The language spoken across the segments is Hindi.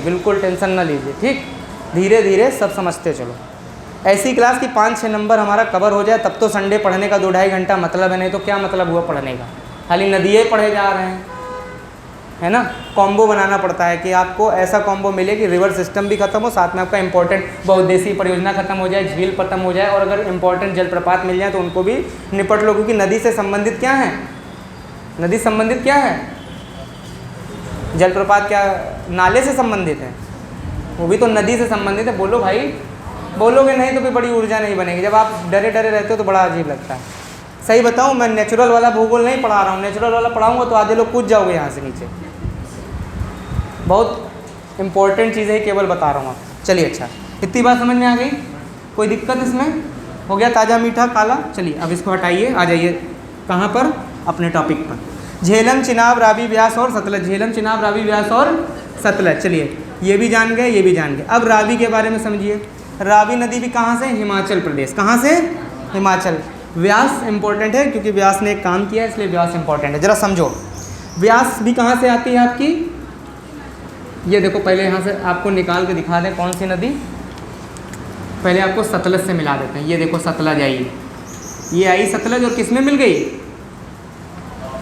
बिल्कुल टेंशन ना लीजिए, ठीक। धीरे धीरे सब समझते चलो। ऐसी क्लास की 5-6 नंबर हमारा कवर हो जाए तब तो संडे पढ़ने का 2-2.5 घंटा मतलब है, नहीं तो क्या मतलब हुआ पढ़ने का, खाली नदिये पढ़े जा रहे हैं, है ना। कॉम्बो बनाना पड़ता है कि आपको ऐसा कॉम्बो मिले कि रिवर सिस्टम भी खत्म हो, साथ में आपका इंपॉर्टेंट बहुउद्देशीय परियोजना खत्म हो जाए, झील खत्म हो जाए, और अगर इंपॉर्टेंट जलप्रपात मिल जाए तो उनको भी निपट लो, क्योंकि नदी से संबंधित क्या है, नदी संबंधित क्या है, जलप्रपात क्या नाले से संबंधित है, वो भी तो नदी से संबंधित है। बोलो भाई, बोलोगे नहीं तो फिर बड़ी ऊर्जा नहीं बनेगी। जब आप डरे डरे रहते हो तो बड़ा अजीब लगता है। सही बताऊं, मैं नेचुरल वाला भूगोल नहीं पढ़ा रहा हूँ, नेचुरल वाला पढ़ाऊंगा तो आधे लोग कूद जाओगे यहाँ से नीचे। बहुत इंपॉर्टेंट चीज़ें ही केवल बता रहा हूँ आप। चलिए, अच्छा, इतनी बात समझ में आ गई, कोई दिक्कत इसमें हो गया, ताज़ा मीठा काला। चलिए अब इसको हटाइए, आ जाइए कहाँ पर, अपने टॉपिक पर। झेलम, चिनाब, रावी, व्यास और सतलज। झेलम, चिनाब, रावी, व्यास और सतलज। चलिए ये भी जान गए, ये भी जान गए। अब रावी के बारे में समझिए। रावी नदी भी कहाँ से, हिमाचल प्रदेश। कहाँ से, हिमाचल। व्यास इंपॉर्टेंट है क्योंकि व्यास ने एक काम किया है, इसलिए व्यास इंपॉर्टेंट है। जरा समझो, व्यास भी कहाँ से आती है आपकी, ये देखो, पहले यहाँ से आपको निकाल के दिखा दें कौन सी नदी। पहले आपको सतलज से मिला देते हैं। ये देखो सतलज आई, ये आई सतलज, और किस में मिल गई,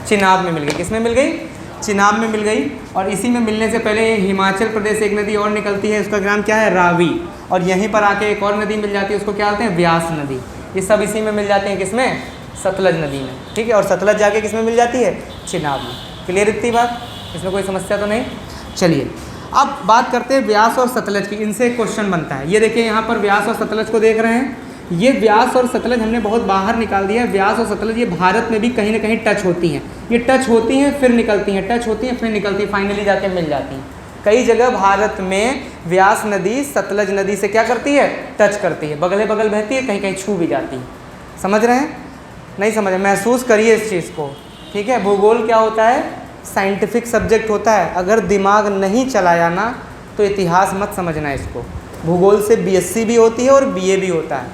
चिनाब में मिल गई। किस में मिल गई, चिनाब में मिल गई। और इसी में मिलने से पहले हिमाचल प्रदेश से एक नदी और निकलती है, उसका नाम क्या है, रावी। और यहीं पर आके एक और नदी मिल जाती है, उसको क्या बोलते हैं, व्यास नदी। ये सब इसी में मिल जाते हैं, किसमें, सतलज नदी में, ठीक है। और सतलज जाके किस में मिल जाती है, चिनाब में। क्लियर इतनी बात, इसमें कोई समस्या तो नहीं। चलिए अब बात करते हैं व्यास और सतलज की। इनसे एक क्वेश्चन बनता है। ये देखिए यहाँ पर व्यास और सतलज को देख रहे हैं। ये व्यास और सतलज हमने बहुत बाहर निकाल दिया है। व्यास और सतलज ये भारत में भी कहीं ना कहीं टच होती हैं। ये टच होती हैं फिर निकलती हैं, टच होती हैं फिर निकलती हैं, फाइनली जाके मिल जाती हैं। कई जगह भारत में व्यास नदी सतलज नदी से क्या करती है, टच करती है, बगले बगल बहती है, कहीं कहीं छू भी जाती है। समझ रहे हैं, नहीं समझ रहे, महसूस करिए इस चीज़ को, ठीक है। भूगोल क्या होता है, साइंटिफिक सब्जेक्ट होता है। अगर दिमाग नहीं चलाया ना तो इतिहास मत समझना इसको। भूगोल से बीएससी भी होती है और बीए भी होता है,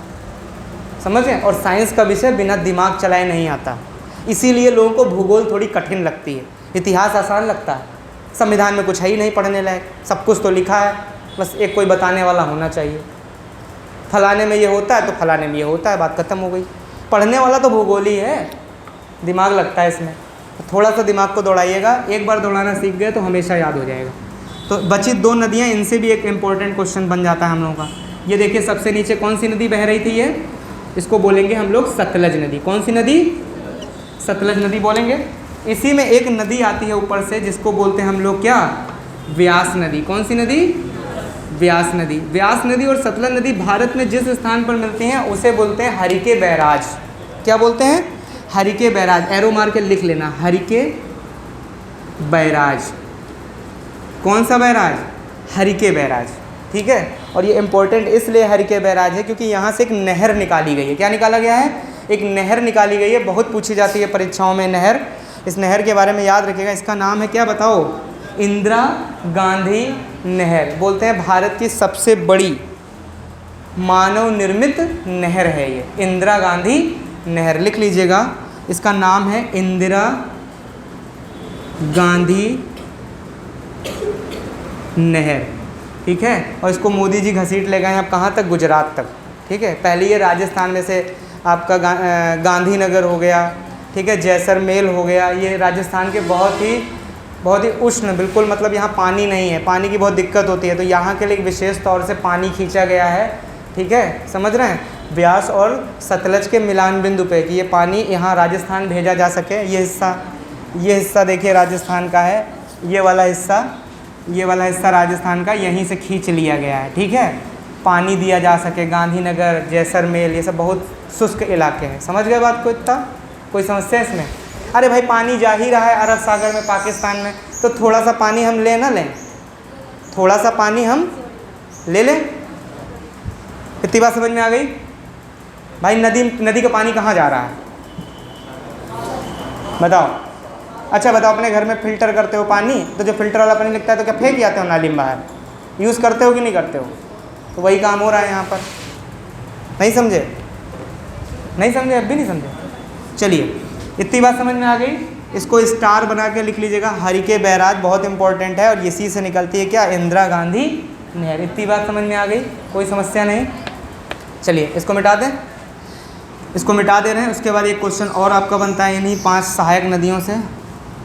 समझें। और साइंस का विषय बिना दिमाग चलाए नहीं आता, इसीलिए लोगों को भूगोल थोड़ी कठिन लगती है, इतिहास आसान लगता है। संविधान में कुछ है ही नहीं पढ़ने लायक, सब कुछ तो लिखा है, बस एक कोई बताने वाला होना चाहिए। फलाने में ये होता है तो फलाने में ये होता है, बात खत्म हो गई। पढ़ने वाला तो भूगोल ही है, दिमाग लगता है इसमें। तो थोड़ा सा दिमाग को दौड़ाइएगा, एक बार दौड़ाना सीख गए तो हमेशा याद हो जाएगा। तो बची 2 नदियाँ, इनसे भी एक इम्पोर्टेंट क्वेश्चन बन जाता है हम लोगों का। ये देखिए सबसे नीचे कौन सी नदी बह रही थी, ये इसको बोलेंगे हम लोग सतलज नदी। कौन सी नदी, सतलज नदी बोलेंगे। इसी में एक नदी आती है ऊपर से जिसको बोलते हैं हम लोग क्या, व्यास नदी। कौन सी नदी, व्यास नदी। व्यास नदी और सतलज नदी भारत में जिस स्थान पर मिलती हैं उसे बोलते हैं हरिके बैराज। क्या बोलते हैं, हरिके बैराज। एरो मार के लिख लेना, हरिके बैराज। कौन सा बैराज, हरिके बैराज, ठीक है। और ये इंपॉर्टेंट इसलिए हरिके बैराज है क्योंकि यहाँ से एक नहर निकाली गई है। क्या निकाला गया है, एक नहर निकाली गई है, बहुत पूछी जाती है परीक्षाओं में नहर। इस नहर के बारे में याद रखिएगा, इसका नाम है क्या बताओ, इंदिरा गांधी नहर। बोलते हैं भारत की सबसे बड़ी मानव निर्मित नहर है ये, इंदिरा गांधी नहर। लिख लीजिएगा, इसका नाम है इंदिरा गांधी नहर, ठीक है। और इसको मोदी जी घसीट ले गए अब कहाँ तक, गुजरात तक, ठीक है। पहले ये राजस्थान में से आपका गांधीनगर हो गया, ठीक है, जैसलमेर हो गया, ये राजस्थान के बहुत ही उष्ण, बिल्कुल मतलब यहाँ पानी नहीं है, पानी की बहुत दिक्कत होती है, तो यहाँ के लिए विशेष तौर से पानी खींचा गया है, ठीक है। समझ रहे हैं, व्यास और सतलज के मिलान बिंदु पे कि ये पानी यहाँ राजस्थान भेजा जा सके। ये हिस्सा देखिए राजस्थान का है, ये वाला हिस्सा राजस्थान का, यहीं से खींच लिया गया है, ठीक है। पानी दिया जा सके, गांधीनगर, जैसलमेर, ये सब बहुत शुष्क इलाके हैं। समझ गए बात को, इतना कोई समस्या इसमें। अरे भाई पानी जा ही रहा है अरब सागर में, पाकिस्तान में, तो थोड़ा सा पानी हम ले ना लें, थोड़ा सा पानी हम ले लें। इतनी बात समझ में आ गई भाई। नदी का पानी कहाँ जा रहा है बताओ। अच्छा बताओ, अपने घर में फ़िल्टर करते हो पानी, तो जो फ़िल्टर वाला पानी लगता है तो क्या फेंक आते हो नाली में बाहर, यूज़ करते हो कि नहीं करते हो। तो वही काम हो रहा है यहाँ पर। नहीं समझे, अब भी नहीं समझे। चलिए इतनी बात समझ में आ गई। इसको स्टार बना के लिख लीजिएगा, हरिके बैराज बहुत इंपॉर्टेंट है, और इसी से निकलती है क्या, इंदिरा गांधी नहर। इतनी बात समझ में आ गई, कोई समस्या नहीं। चलिए इसको मिटा दें, इसको मिटा दे रहे हैं। उसके बाद एक क्वेश्चन और आपका बनता है इन्हीं 5 सहायक नदियों से,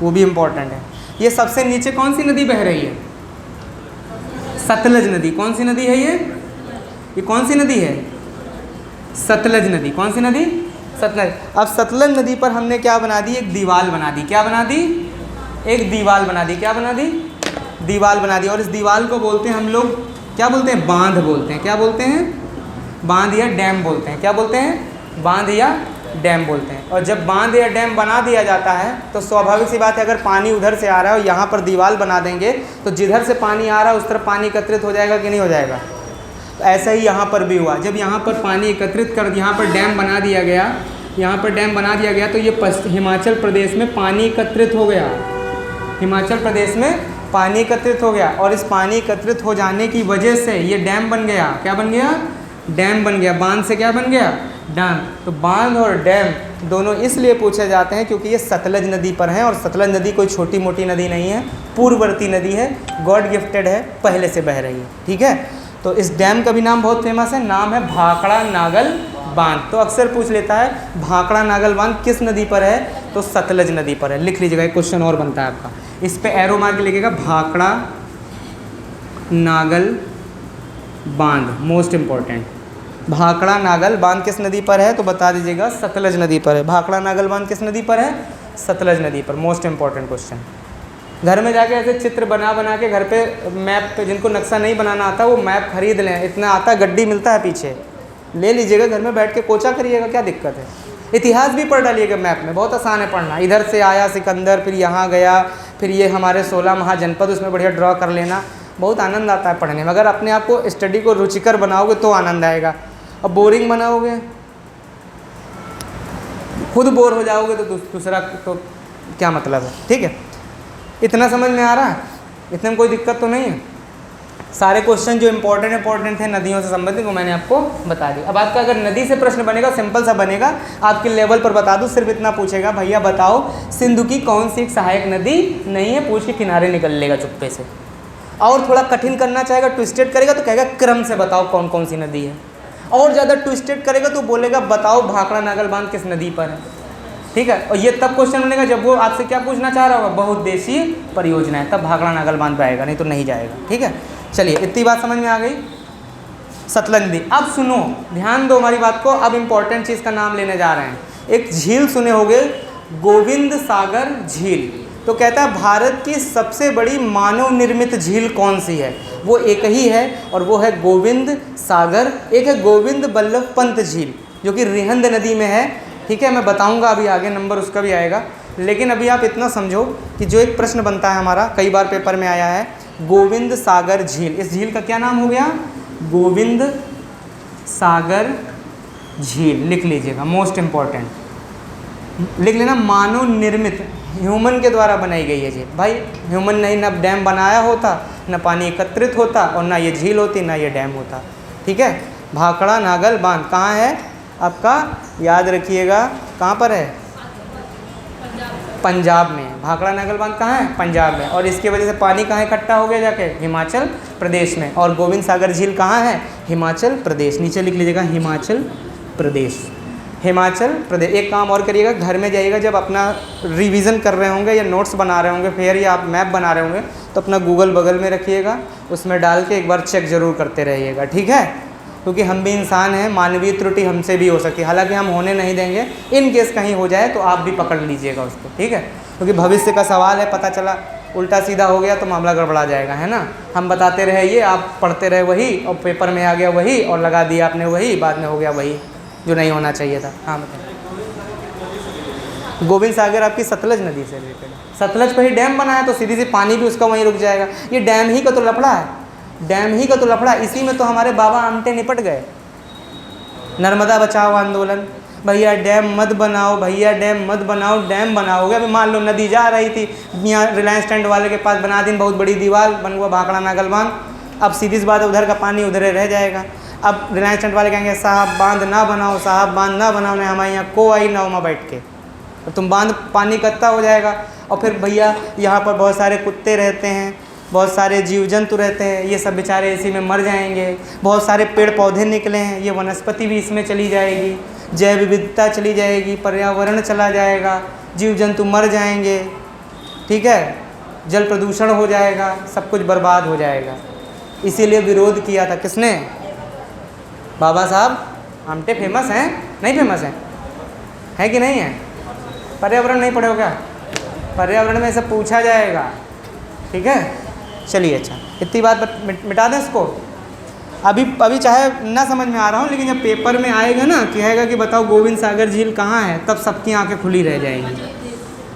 वो भी इम्पोर्टेंट है। ये सबसे नीचे कौन सी नदी बह रही है, सतलज नदी। कौन सी नदी है ये कौन सी नदी है, सतलज नदी। कौन सी नदी, सतलज। अब सतलज नदी पर हमने क्या बना दी, एक दीवार बना दी। क्या बना दी, एक दीवार बना दी। क्या बना दी, दीवार बना दी। और इस दीवार को बोलते हैं हम लोग, क्या बोलते हैं, बांध बोलते हैं। क्या बोलते हैं, बांध या डैम बोलते हैं। क्या बोलते हैं, बांध या डैम बोलते हैं। और जब बांध या डैम बना दिया जाता है तो स्वाभाविक सी बात है, अगर पानी उधर से आ रहा है और यहाँ पर दीवार बना देंगे तो जिधर से पानी आ रहा है उस तरफ पानी एकत्रित हो जाएगा कि नहीं हो जाएगा। तो ऐसा ही यहाँ पर भी हुआ, जब यहाँ पर पानी एकत्रित कर, यहाँ पर डैम बना दिया गया, यहाँ पर डैम बना दिया गया तो ये हिमाचल प्रदेश में पानी एकत्रित हो गया, हिमाचल प्रदेश में पानी एकत्रित हो गया। और इस पानी एकत्रित हो जाने की वजह से ये डैम बन गया। क्या बन गया, डैम बन गया। बांध से क्या बन गया, डैम। तो बांध और डैम दोनों इसलिए पूछे जाते हैं क्योंकि ये सतलज नदी पर हैं, और सतलज नदी कोई छोटी मोटी नदी नहीं है, पूर्ववर्ती नदी है, गॉड गिफ्टेड है, पहले से बह रही है। ठीक है, तो इस डैम का भी नाम बहुत फेमस है, नाम है भाखड़ा नागल बांध। तो अक्सर पूछ लेता है भाखड़ा नागल बांध किस नदी पर है, तो सतलज नदी पर है। लिख लीजिएगा, एक क्वेश्चन और बनता है आपका, इस पे एरो मार्क लिखिएगा, भाखड़ा नागल बांध, मोस्ट इम्पॉर्टेंट। भाखड़ा नागल बांध किस नदी पर है, तो बता दीजिएगा, सतलज नदी पर है। भाखड़ा नागल बांध किस नदी पर है, सतलज नदी पर। Most important question. घर में जाके ऐसे चित्र बना बना के घर पे, मैप पे, जिनको नक्शा नहीं बनाना आता वो मैप खरीद लें, इतना आता है, गड्डी मिलता है पीछे, ले लीजिएगा, घर में बैठ के कोचा करिएगा, क्या दिक्कत है। इतिहास भी पढ़ डालिएगा मैप में, बहुत आसान है पढ़ना। इधर से आया सिकंदर, फिर यहाँ गया, फिर ये हमारे 16 महाजनपद, उसमें बढ़िया ड्रॉ कर लेना, बहुत आनंद आता है पढ़ने में। अगर अपने आप को स्टडी को रुचिकर बनाओगे तो आनंद आएगा। अब बोरिंग बनाओगे, खुद बोर हो जाओगे तो दूसरा तो क्या मतलब है। ठीक है, इतना समझ में आ रहा है, इतने में कोई दिक्कत तो नहीं है। सारे क्वेश्चन जो इंपॉर्टेंट थे नदियों से संबंधित वो मैंने आपको बता दिया। अब आपका अगर नदी से प्रश्न बनेगा, सिंपल सा बनेगा, आपके लेवल पर बता दूं, सिर्फ इतना पूछेगा, भैया बताओ सिंधु की कौन सी एक सहायक नदी नहीं है, पूछ के किनारे निकल लेगा चुप्पे से। और थोड़ा कठिन करना चाहेगा, ट्विस्टेड करेगा तो कहेगा क्रम से बताओ कौन कौन सी नदी है। और ज़्यादा ट्विस्टेड करेगा तो बोलेगा बताओ भाखड़ा नागल बांध किस नदी पर है। ठीक है, और ये तब क्वेश्चन बनेगा जब वो आपसे क्या पूछना चाह रहा होगा, बहुउद्देशीय परियोजना है, तब भाखड़ा नागल बांध पे आएगा, नहीं तो नहीं जाएगा। ठीक है, चलिए इतनी बात समझ में आ गई, सतलज नदी। अब सुनो, ध्यान दो हमारी बात को, अब इंपॉर्टेंट चीज़ का नाम लेने जा रहे हैं। एक झील सुने होंगे, गोविंद सागर झील। तो कहता है भारत की सबसे बड़ी मानव निर्मित झील कौन सी है, वो एक ही है, और वो है गोविंद सागर। एक है गोविंद बल्लभ पंत झील जो कि रिहंद नदी में है। ठीक है, मैं बताऊंगा अभी आगे, नंबर उसका भी आएगा, लेकिन अभी आप इतना समझो कि जो एक प्रश्न बनता है हमारा, कई बार पेपर में आया है, गोविंद सागर झील, इस झील का क्या नाम हो गया, गोविंद सागर झील। लिख लीजिएगा, मोस्ट इम्पॉर्टेंट लिख लेना, मानव निर्मित, ह्यूमन के द्वारा बनाई गई है झील। भाई ह्यूमन नहीं, ना डैम बनाया होता, ना पानी एकत्रित होता, और ना ये झील होती, ना ये डैम होता। ठीक है, भाखड़ा नागल बांध कहाँ है आपका, याद रखिएगा, कहाँ पर है, पंजाब में। भाखड़ा नागल बांध कहाँ है, पंजाब में, और इसकी वजह से पानी कहाँ इकट्ठा हो गया जाके, हिमाचल प्रदेश में। और गोविंद सागर झील कहाँ है, हिमाचल प्रदेश। नीचे लिख लीजिएगा, हिमाचल प्रदेश, हिमाचल प्रदेश। एक काम और करिएगा, घर में जाइएगा, जब अपना रिवीजन कर रहे होंगे या नोट्स बना रहे होंगे, फिर या आप मैप बना रहे होंगे, तो अपना गूगल बगल में रखिएगा, उसमें डाल के एक बार चेक ज़रूर करते रहिएगा। ठीक है, क्योंकि हम भी इंसान हैं, मानवीय त्रुटि हमसे भी हो सकती है, हालांकि हम होने नहीं देंगे। इन केस कहीं हो जाए तो आप भी पकड़ लीजिएगा उसको। ठीक है, क्योंकि भविष्य का सवाल है, पता चला उल्टा सीधा हो गया तो मामला गड़बड़ा जाएगा, है ना। हम बताते रहे ये, आप पढ़ते रहे वही, और पेपर में आ गया वही, और लगा दिया आपने वही, बाद में हो गया वही जो नहीं होना चाहिए था। हाँ बताइए। गोविंद सागर आपकी सतलज नदी से रिलेटेड, सतलज पर ही डैम बना है, तो सीधी सी पानी भी उसका वहीं रुक जाएगा। ये डैम ही का तो लफड़ा है, डैम ही का तो लफड़ा, इसी में तो हमारे बाबा आमटे निपट गए। नर्मदा बचाओ आंदोलन, भैया डैम मत बनाओ, भैया डैम मत बनाओ, डैम बनाओगे। अभी मान लो नदी जा रही थी, यहाँ रिलायंस टेंट वाले के पास बना दी बहुत बड़ी दीवार, बन हुआ भाखड़ा नागल बांध। अब सीधी सी बात है, उधर का पानी उधरे रह जाएगा। अब रिलायंस टेंट वाले कहेंगे साहब बांध ना बनाओ, साहब बांध ना बनाओ, नहीं हमारे यहाँ को आई नाव में बैठ के, और तुम बांध पानी इकट्ठा हो जाएगा। और फिर भैया यहाँ पर बहुत सारे कुत्ते रहते हैं, बहुत सारे जीव जंतु रहते हैं, ये सब बेचारे इसी में मर जाएंगे। बहुत सारे पेड़ पौधे निकले हैं, ये वनस्पति भी इसमें चली जाएगी, जैव विविधता चली जाएगी, पर्यावरण चला जाएगा, जीव जंतु मर जाएंगे, ठीक है, जल प्रदूषण हो जाएगा, सब कुछ बर्बाद हो जाएगा। इसीलिए विरोध किया था किसने? बाबा साहब आमटे फेमस हैं, नहीं फेमस हैं, है कि नहीं है? पर्यावरण नहीं पढ़े हो क्या? पर्यावरण में सब पूछा जाएगा, ठीक है। चलिए अच्छा, इतनी बात मिटा दें इसको। अभी चाहे ना समझ में आ रहा हूँ, लेकिन जब पेपर में आएगा ना, कहेगा कि बताओ गोविंद सागर झील कहाँ है, तब सबकी आंखें खुली रह जाएंगी,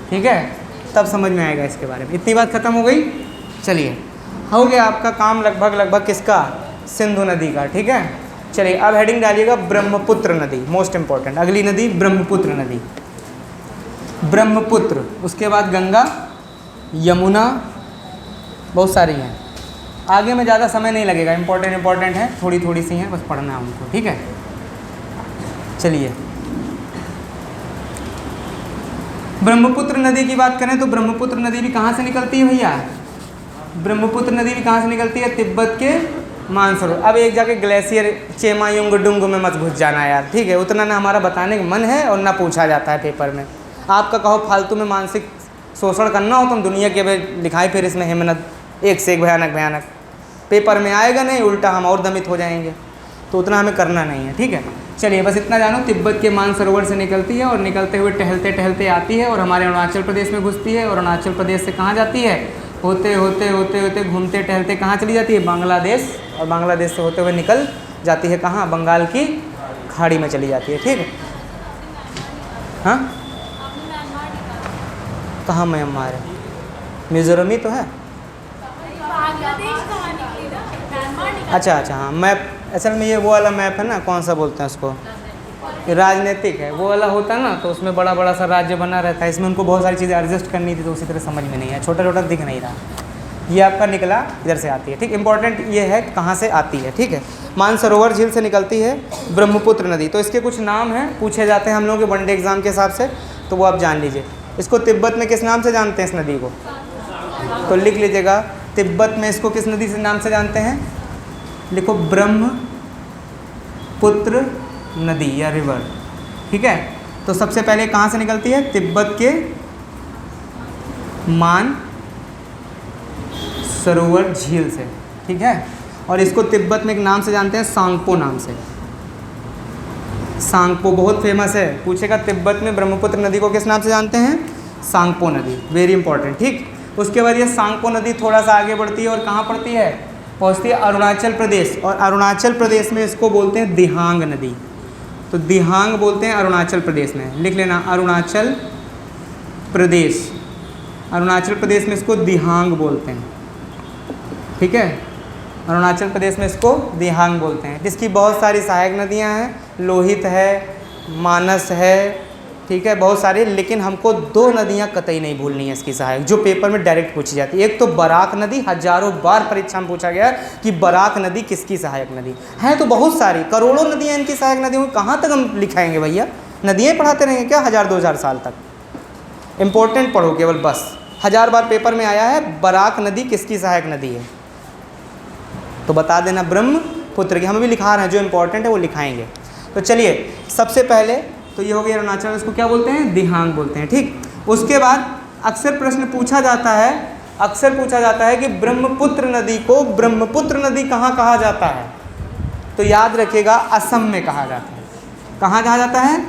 ठीक है, तब समझ में आएगा इसके बारे में। इतनी बात खत्म हो गई। चलिए, हो गया आपका काम लगभग किसका? सिंधु नदी का, ठीक है। चलिए अब हेडिंग डालिएगा ब्रह्मपुत्र नदी, मोस्ट इंपॉर्टेंट। अगली नदी ब्रह्मपुत्र नदी, ब्रह्मपुत्र, उसके बाद गंगा, यमुना, बहुत सारी हैं। आगे में ज़्यादा समय नहीं लगेगा, इंपॉर्टेंट है, थोड़ी सी हैं, बस पढ़ना है उनको, ठीक है। चलिए, ब्रह्मपुत्र नदी की बात करें तो ब्रह्मपुत्र नदी भी कहाँ से निकलती है भैया? ब्रह्मपुत्र नदी भी कहाँ से निकलती है? तिब्बत के मानसरोवर। अब एक जाके ग्लेशियर चेमायुंग डुंग में मत घुस जाना यार, ठीक है, उतना ना हमारा बताने का मन है और ना पूछा जाता है पेपर में। आपका कहो फालतू में मानसिक शोषण करना हो तो दुनिया के लिखाई फिर इसमें हिम्मत एक से एक भयानक पेपर में आएगा नहीं, उल्टा हम और दमित हो जाएंगे, तो उतना हमें करना नहीं है, ठीक है। चलिए बस इतना जानो, तिब्बत के मानसरोवर से निकलती है और निकलते हुए टहलते आती है और हमारे अरुणाचल प्रदेश में घुसती है, और अरुणाचल प्रदेश से कहाँ जाती है? होते होते घूमते टहलते कहाँ चली जाती है? बांग्लादेश, और बांग्लादेश से होते हुए निकल जाती है कहाँ? बंगाल की खाड़ी में चली जाती है, ठीक है। हाँ, कहाँ म्यांमार है? मिजोरम ही तो है। अच्छा, हाँ, मैप असल में ये वो वाला मैप है ना, कौन सा बोलते हैं उसको, राजनीतिक है, वो वाला होता है ना, तो उसमें बड़ा सा राज्य बना रहता है। इसमें उनको बहुत सारी चीज़ें एडजस्ट करनी थी, तो उसी तरह समझ में नहीं है, छोटा दिख नहीं रहा। ये आपका निकला इधर से आती है, ठीक। इंपॉर्टेंट ये है कहाँ से आती है, ठीक है। मानसरोवर झील से निकलती है ब्रह्मपुत्र नदी। तो इसके कुछ नाम हैं, पूछे जाते हैं हम लोगों के वनडे एग्जाम के हिसाब से, तो वो आप जान लीजिए। इसको तिब्बत में किस नाम से जानते हैं इस नदी को? तो लिख लीजिएगा, तिब्बत में इसको किस नदी से नाम से जानते हैं? लिखो ब्रह्मपुत्र नदी या रिवर, ठीक है। तो सबसे पहले कहाँ से निकलती है? तिब्बत के मानसरोवर झील से, ठीक है। और इसको तिब्बत में एक नाम से जानते हैं, सांगपो नाम से। सांगपो बहुत फेमस है, पूछेगा तिब्बत में ब्रह्मपुत्र नदी को किस नाम से जानते हैं? सांगपो नदी, वेरी इंपॉर्टेंट, ठीक। उसके बाद ये सांगपो नदी थोड़ा सा आगे बढ़ती है और कहाँ पड़ती है? पहुँचती है अरुणाचल प्रदेश, और अरुणाचल प्रदेश में इसको बोलते हैं दिहांग नदी। तो दिहांग बोलते हैं अरुणाचल प्रदेश में, लिख लेना, अरुणाचल प्रदेश, अरुणाचल प्रदेश में इसको दिहांग बोलते हैं, ठीक है। अरुणाचल प्रदेश में इसको दिहांग बोलते हैं। इसकी बहुत सारी सहायक नदियां हैं, लोहित है, मानस है, ठीक है, बहुत सारी, लेकिन हमको दो नदियां कतई नहीं भूलनी है इसकी सहायक, जो पेपर में डायरेक्ट पूछी जाती है। एक तो बराक नदी, हजारों बार परीक्षा में पूछा गया कि बराक नदी किसकी सहायक नदी है, तो बहुत सारी करोड़ों नदियां इनकी सहायक नदी हुई, कहाँ तक हम लिखाएंगे भैया? नदियाँ पढ़ाते रहेंगे क्या 1000-2000 साल तक? इंपॉर्टेंट पढ़ो केवल, बस 1000 बार पेपर में आया है बराक नदी किसकी सहायक नदी है, तो बता देना ब्रह्मपुत्र की। हम भी लिखा रहे हैं, जो इंपॉर्टेंट है वो लिखाएंगे। तो चलिए, सबसे पहले तो ये हो गया अरुणाचल, इसको क्या बोलते हैं? दिहांग बोलते हैं, ठीक। उसके बाद अक्सर प्रश्न पूछा जाता है कि ब्रह्मपुत्र नदी को ब्रह्मपुत्र नदी कहाँ कहा जाता है? तो याद रखिएगा, असम में कहा जाता है। कहाँ कहा जाता है?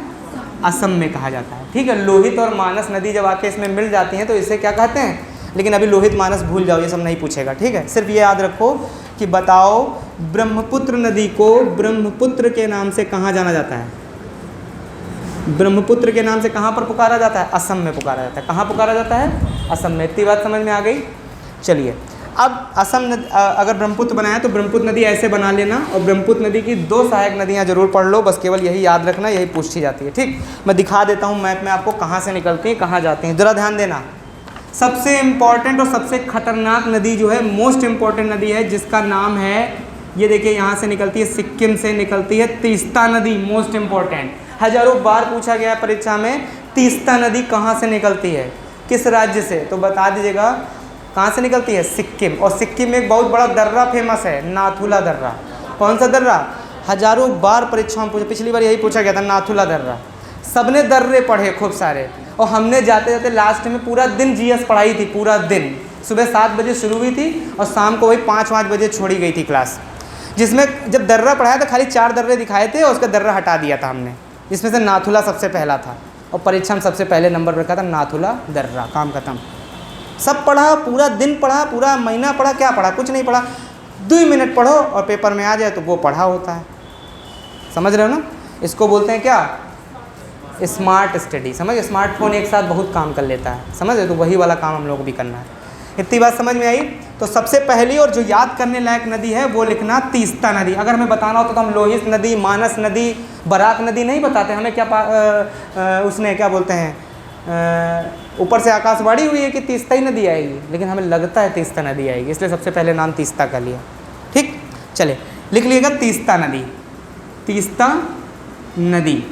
असम में कहा जाता है, ठीक है। लोहित और मानस नदी जब आके इसमें मिल जाती हैं तो इसे क्या कहते हैं? लेकिन अभी लोहित मानस भूल जाओ, ये सब नहीं पूछेगा, ठीक है। सिर्फ ये याद रखो कि बताओ ब्रह्मपुत्र नदी को ब्रह्मपुत्र के नाम से कहाँ जाना जाता है? ब्रह्मपुत्र के नाम से कहाँ पर पुकारा जाता है? असम में पुकारा जाता है। कहाँ पुकारा जाता है? असम में। इतनी बात समझ में आ गई। चलिए, अब असम नदी अगर ब्रह्मपुत्र बनाया तो ब्रह्मपुत्र नदी ऐसे बना लेना, और ब्रह्मपुत्र नदी की दो सहायक नदियाँ जरूर पढ़ लो, बस केवल यही याद रखना, यही पूछी जाती है, ठीक। मैं दिखा देता हूँ मैप में आपको कहाँ से निकलती हैं, कहाँ जाती हैं, ज़रा ध्यान देना। सबसे इम्पॉर्टेंट और सबसे खतरनाक नदी जो है, मोस्ट इम्पॉर्टेंट नदी है, जिसका नाम है, ये देखिए यहाँ से निकलती है, सिक्किम से निकलती है, तीस्ता नदी, मोस्ट इम्पॉर्टेंट। हजारों बार पूछा गया है परीक्षा में, तीस्ता नदी कहाँ से निकलती है, किस राज्य से, तो बता दीजिएगा कहाँ से निकलती है, सिक्किम। और सिक्किम में एक बहुत बड़ा दर्रा फेमस है, नाथुला दर्रा। कौन सा दर्रा, हजारों बार परीक्षाओं में पूछा, पिछली बार यही पूछा गया था, नाथुला दर्रा। सबने दर्रे पढ़े खूब सारे, और हमने जाते जाते लास्ट में पूरा दिन जीएस पढ़ाई थी, पूरा दिन। सुबह 7 बजे शुरू हुई थी और शाम को वही 5-5 बजे छोड़ी गई थी क्लास, जिसमें जब दर्रा पढ़ाया तो खाली 4 दर्रे दिखाए थे और उसका दर्रा हटा दिया था हमने, जिसमें से नाथुला सबसे पहला था और परीक्षा में सबसे पहले नंबर पर रखा था नाथुला दर्रा। काम खत्म। सब पढ़ा, पूरा दिन पढ़ा, पूरा महीना पढ़ा, क्या पढ़ा, कुछ नहीं पढ़ा। 2 मिनट पढ़ो और पेपर में आ जाए तो वो पढ़ा होता है। समझ रहे हो ना, इसको बोलते हैं क्या, स्मार्ट स्टडी। समझ, स्मार्टफोन एक साथ बहुत काम कर लेता है, समझ रहे, तो वही वाला काम हम लोग को भी करना है। इतनी बात समझ में आई। तो सबसे पहली और जो याद करने लायक नदी है वो लिखना तीस्ता नदी। अगर हमें बताना होता तो हम लोहित नदी, मानस नदी, बराक नदी नहीं बताते, हमें क्या उसने क्या बोलते हैं, ऊपर से आकाशवाणी हुई है कि तीस्ता ही नदी आएगी, लेकिन हमें लगता है तीस्ता नदी आएगी, इसलिए सबसे पहले नाम तीस्ता का लिया। ठीक, चले लिख लीजिएगा तीस्ता नदी, तीस्ता नदी।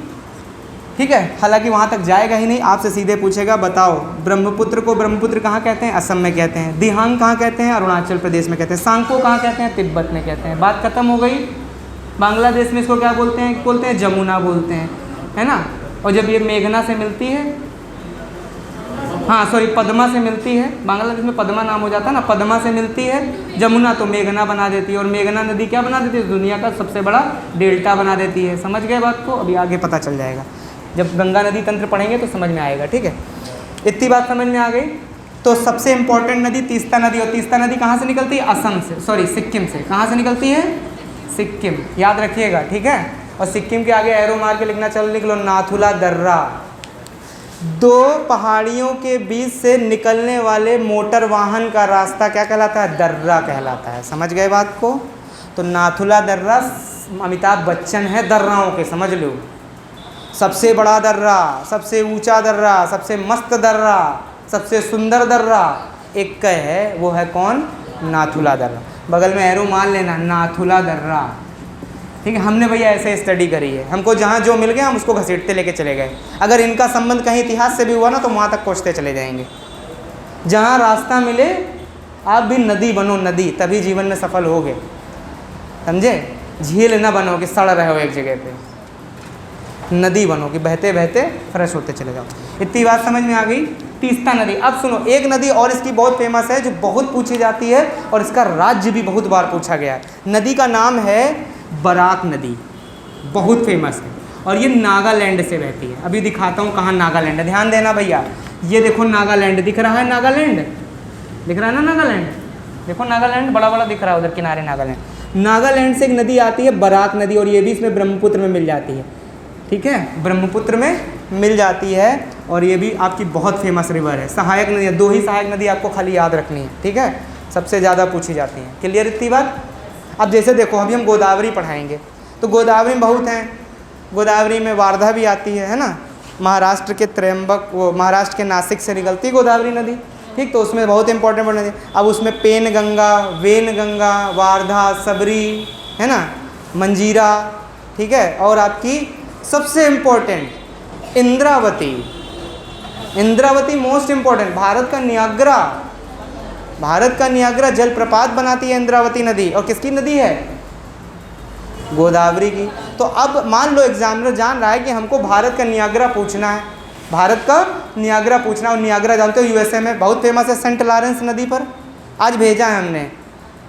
ठीक है, हालांकि वहाँ तक जाएगा ही नहीं, आपसे सीधे पूछेगा बताओ ब्रह्मपुत्र को ब्रह्मपुत्र कहाँ कहते हैं, असम में कहते हैं। दिहांग कहाँ कहते हैं, अरुणाचल प्रदेश में कहते हैं। सांको कहाँ कहते हैं, तिब्बत में कहते हैं। बात खत्म हो गई। बांग्लादेश में इसको क्या बोलते हैं, बोलते हैं जमुना बोलते हैं, है ना। और जब ये मेघना से मिलती है, हाँ सॉरी पद्मा से मिलती है, बांग्लादेश में पद्मा नाम हो जाता है ना, पद्मा से मिलती है जमुना तो मेघना बना देती है, और मेघना नदी क्या बना देती है, दुनिया का सबसे बड़ा डेल्टा बना देती है। समझ गए बात को, अभी आगे पता चल जाएगा, जब गंगा नदी तंत्र पढ़ेंगे तो समझ में आएगा। ठीक है, इतनी बात समझ में आ गई। तो सबसे इंपॉर्टेंट नदी तीस्ता नदी, और तीस्ता नदी कहाँ से निकलती है, असम से, सॉरी सिक्किम से। कहाँ से निकलती है, सिक्किम, याद रखिएगा। ठीक है, और सिक्किम के आगे एरो मार के लिखना, चलो लिख लो नाथुला दर्रा। 2 पहाड़ियों के बीच से निकलने वाले मोटर वाहन का रास्ता क्या कहलाता है, दर्रा कहलाता है। समझ गए बात को। तो नाथुला दर्रा अमिताभ बच्चन है दर्राओं के, समझ लो, सबसे बड़ा दर्रा, सबसे ऊंचा दर्रा, सबसे मस्त दर्रा, सबसे सुंदर दर्रा एक का है, वो है कौन, नाथुला दर्रा। बगल में एरो मान लेना, नाथुला दर्रा। ठीक है, हमने भैया ऐसे स्टडी करी है, हमको जहाँ जो मिल गया हम उसको घसीटते लेके चले गए। अगर इनका संबंध कहीं इतिहास से भी हुआ ना तो वहाँ तक पहुँचते चले जाएंगे। जहाँ रास्ता मिले आप भी नदी बनो, नदी, तभी जीवन में सफल होगे, समझे। झील न बनो कि सड़ रहे हो एक जगह पे, नदी बनो कि बहते बहते फ्रेश होते चले जाओ। इतनी बात समझ में आ गई। तीस्ता नदी। अब सुनो, एक नदी और इसकी बहुत फेमस है जो बहुत पूछी जाती है और इसका राज्य भी बहुत बार पूछा गया है। नदी का नाम है बराक नदी, बहुत फेमस है और ये नागालैंड से बहती है। अभी दिखाता हूँ कहाँ नागालैंड है, ध्यान देना भैया। ये देखो नागालैंड दिख रहा है, नागालैंड दिख रहा है ना, नागालैंड देखो, नागालैंड बड़ा बड़ा दिख रहा है उधर किनारे। नागालैंड से एक नदी आती है बराक नदी, और ये भी इसमें ब्रह्मपुत्र में मिल जाती है। ठीक है, ब्रह्मपुत्र में मिल जाती है और ये भी आपकी बहुत फेमस रिवर है। सहायक नदी, 2 ही सहायक नदी आपको खाली याद रखनी है। ठीक है, सबसे ज़्यादा पूछी जाती हैं। क्लियर इतनी बात। अब जैसे देखो, अभी हम गोदावरी पढ़ाएंगे तो गोदावरी में बहुत हैं। गोदावरी में वारधा भी आती है ना, महाराष्ट्र के त्र्यंबक, वो महाराष्ट्र के नासिक से निकलती है गोदावरी नदी। ठीक, तो उसमें बहुत इंपॉर्टेंट नदी। अब उसमें पेन गंगा, वेन गंगा, वारधा, सबरी, है ना, मंजीरा। ठीक है, और आपकी सबसे important Indravati. Indravati most important, Bharat का नियाग्रा, भारत का नियाग्रा जलप्रपात बनाती है इंद्रावती नदी। और किसकी नदी है, गोदावरी की। तो अब मान लो एग्जामिनर जान रहा है कि हमको भारत का नियाग्रा पूछना है, भारत का नियाग्रा पूछना। और नियाग्रा जानते हो यूएसए में बहुत फेमस है, सेंट लॉरेंस नदी पर। आज भेजा है हमने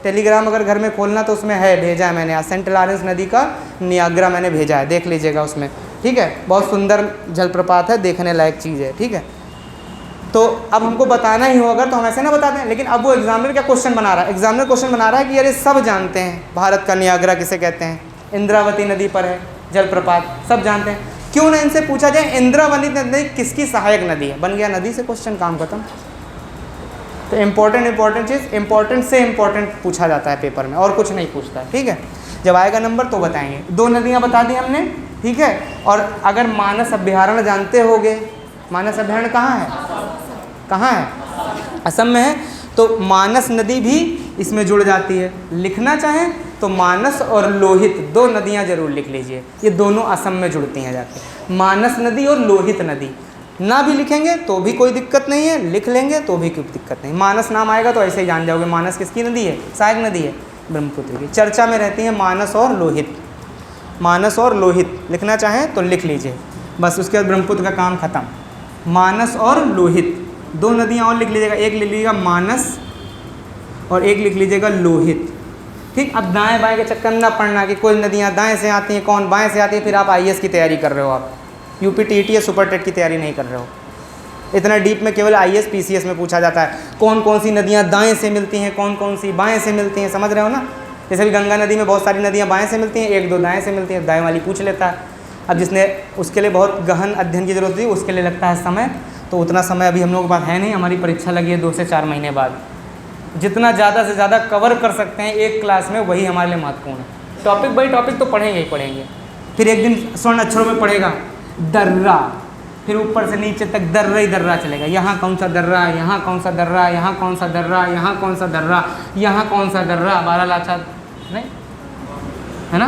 टेलीग्राम, अगर घर में खोलना तो उसमें है, भेजा है मैंने आज, सेंट लॉरेंस नदी का नियाग्रा मैंने भेजा है, देख लीजिएगा उसमें। ठीक है, बहुत सुंदर जलप्रपात है, देखने लायक चीज़ है। ठीक है, तो अब हमको बताना ही होगा तो हम ऐसे ना बताते हैं, लेकिन अब वो एग्जामिनर क्या क्वेश्चन बना रहा है, एग्जामिनर क्वेश्चन बना रहा है कि यार ये सब जानते हैं भारत का नियाग्रा किसे कहते हैं, इंद्रावती नदी पर है जलप्रपात, सब जानते हैं। क्यों ना इनसे पूछा जाए इंद्रावती नदी किसकी सहायक नदी है, बन गया नदी से क्वेश्चन, काम खत्म। तो इंपॉर्टेंट चीज़, इंपॉर्टेंट से इंपॉर्टेंट पूछा जाता है पेपर में, और कुछ नहीं पूछता है। ठीक है, जब आएगा नंबर तो बताएंगे। 2 नदियाँ बता दी हमने। ठीक है, और अगर मानस अभ्यारण्य जानते होगे, मानस अभ्यारण्य कहाँ है, कहाँ है, असम में है। तो मानस नदी भी इसमें जुड़ जाती है। लिखना चाहें तो मानस और लोहित 2 नदियाँ जरूर लिख लीजिए, ये दोनों असम में जुड़ती हैं जाके, मानस नदी और लोहित नदी। ना भी लिखेंगे तो भी कोई दिक्कत नहीं है, लिख लेंगे तो भी कोई दिक्कत नहीं। मानस नाम आएगा तो ऐसे ही जान जाओगे मानस किसकी नदी है, सहायक नदी है, ब्रह्मपुत्र की। चर्चा में रहती है मानस और लोहित, मानस और लोहित लिखना चाहें तो लिख लीजिए बस, उसके बाद ब्रह्मपुत्र का काम खत्म। मानस और लोहित, दो नदियाँ और लिख लीजिएगा, एक लिख लीजिएगा मानस और एक लिख लीजिएगा लोहित। ठीक, अब दाएं बाएं के चक्कर ना पड़ना कि कोई नदियाँ दाएं से आती हैं, कौन बाएं से आती है, फिर आप आईएएस की तैयारी कर रहे हो, आप यूपी टीईटी या सुपर टेट की तैयारी नहीं कर रहे हो। इतना डीप में केवल आईएएस पीसीएस में पूछा जाता है कौन कौन सी नदियाँ दाएं से मिलती हैं, कौन कौन सी बाएं से मिलती हैं, समझ रहे हो ना। जैसे भी गंगा नदी में बहुत सारी नदियाँ बाएं से मिलती हैं, एक दो दाएं से मिलती हैं, दाएं वाली पूछ लेता है। अब जिसने उसके लिए बहुत गहन अध्ययन की जरूरत थी, उसके लिए लगता है समय, तो उतना समय अभी हम लोगों के पास है नहीं। हमारी परीक्षा लगी है 2 से 4 महीने बाद। जितना ज़्यादा से ज़्यादा कवर कर सकते हैं एक क्लास में, वही हमारे लिए महत्वपूर्ण है। टॉपिक बाई टॉपिक तो पढ़ेंगे ही पढ़ेंगे। फिर एक दिन स्वर्ण अक्षरों में पढ़ेगा दर्रा, फिर ऊपर से नीचे तक दर्रा ही दर्रा चलेगा। यहाँ कौन सा दर्रा, यहाँ कौन सा दर्रा, यहाँ कौन सा दर्रा, यहाँ कौन सा दर्रा, यहाँ कौन सा दर्रा, 12 लाचा नहीं है ना,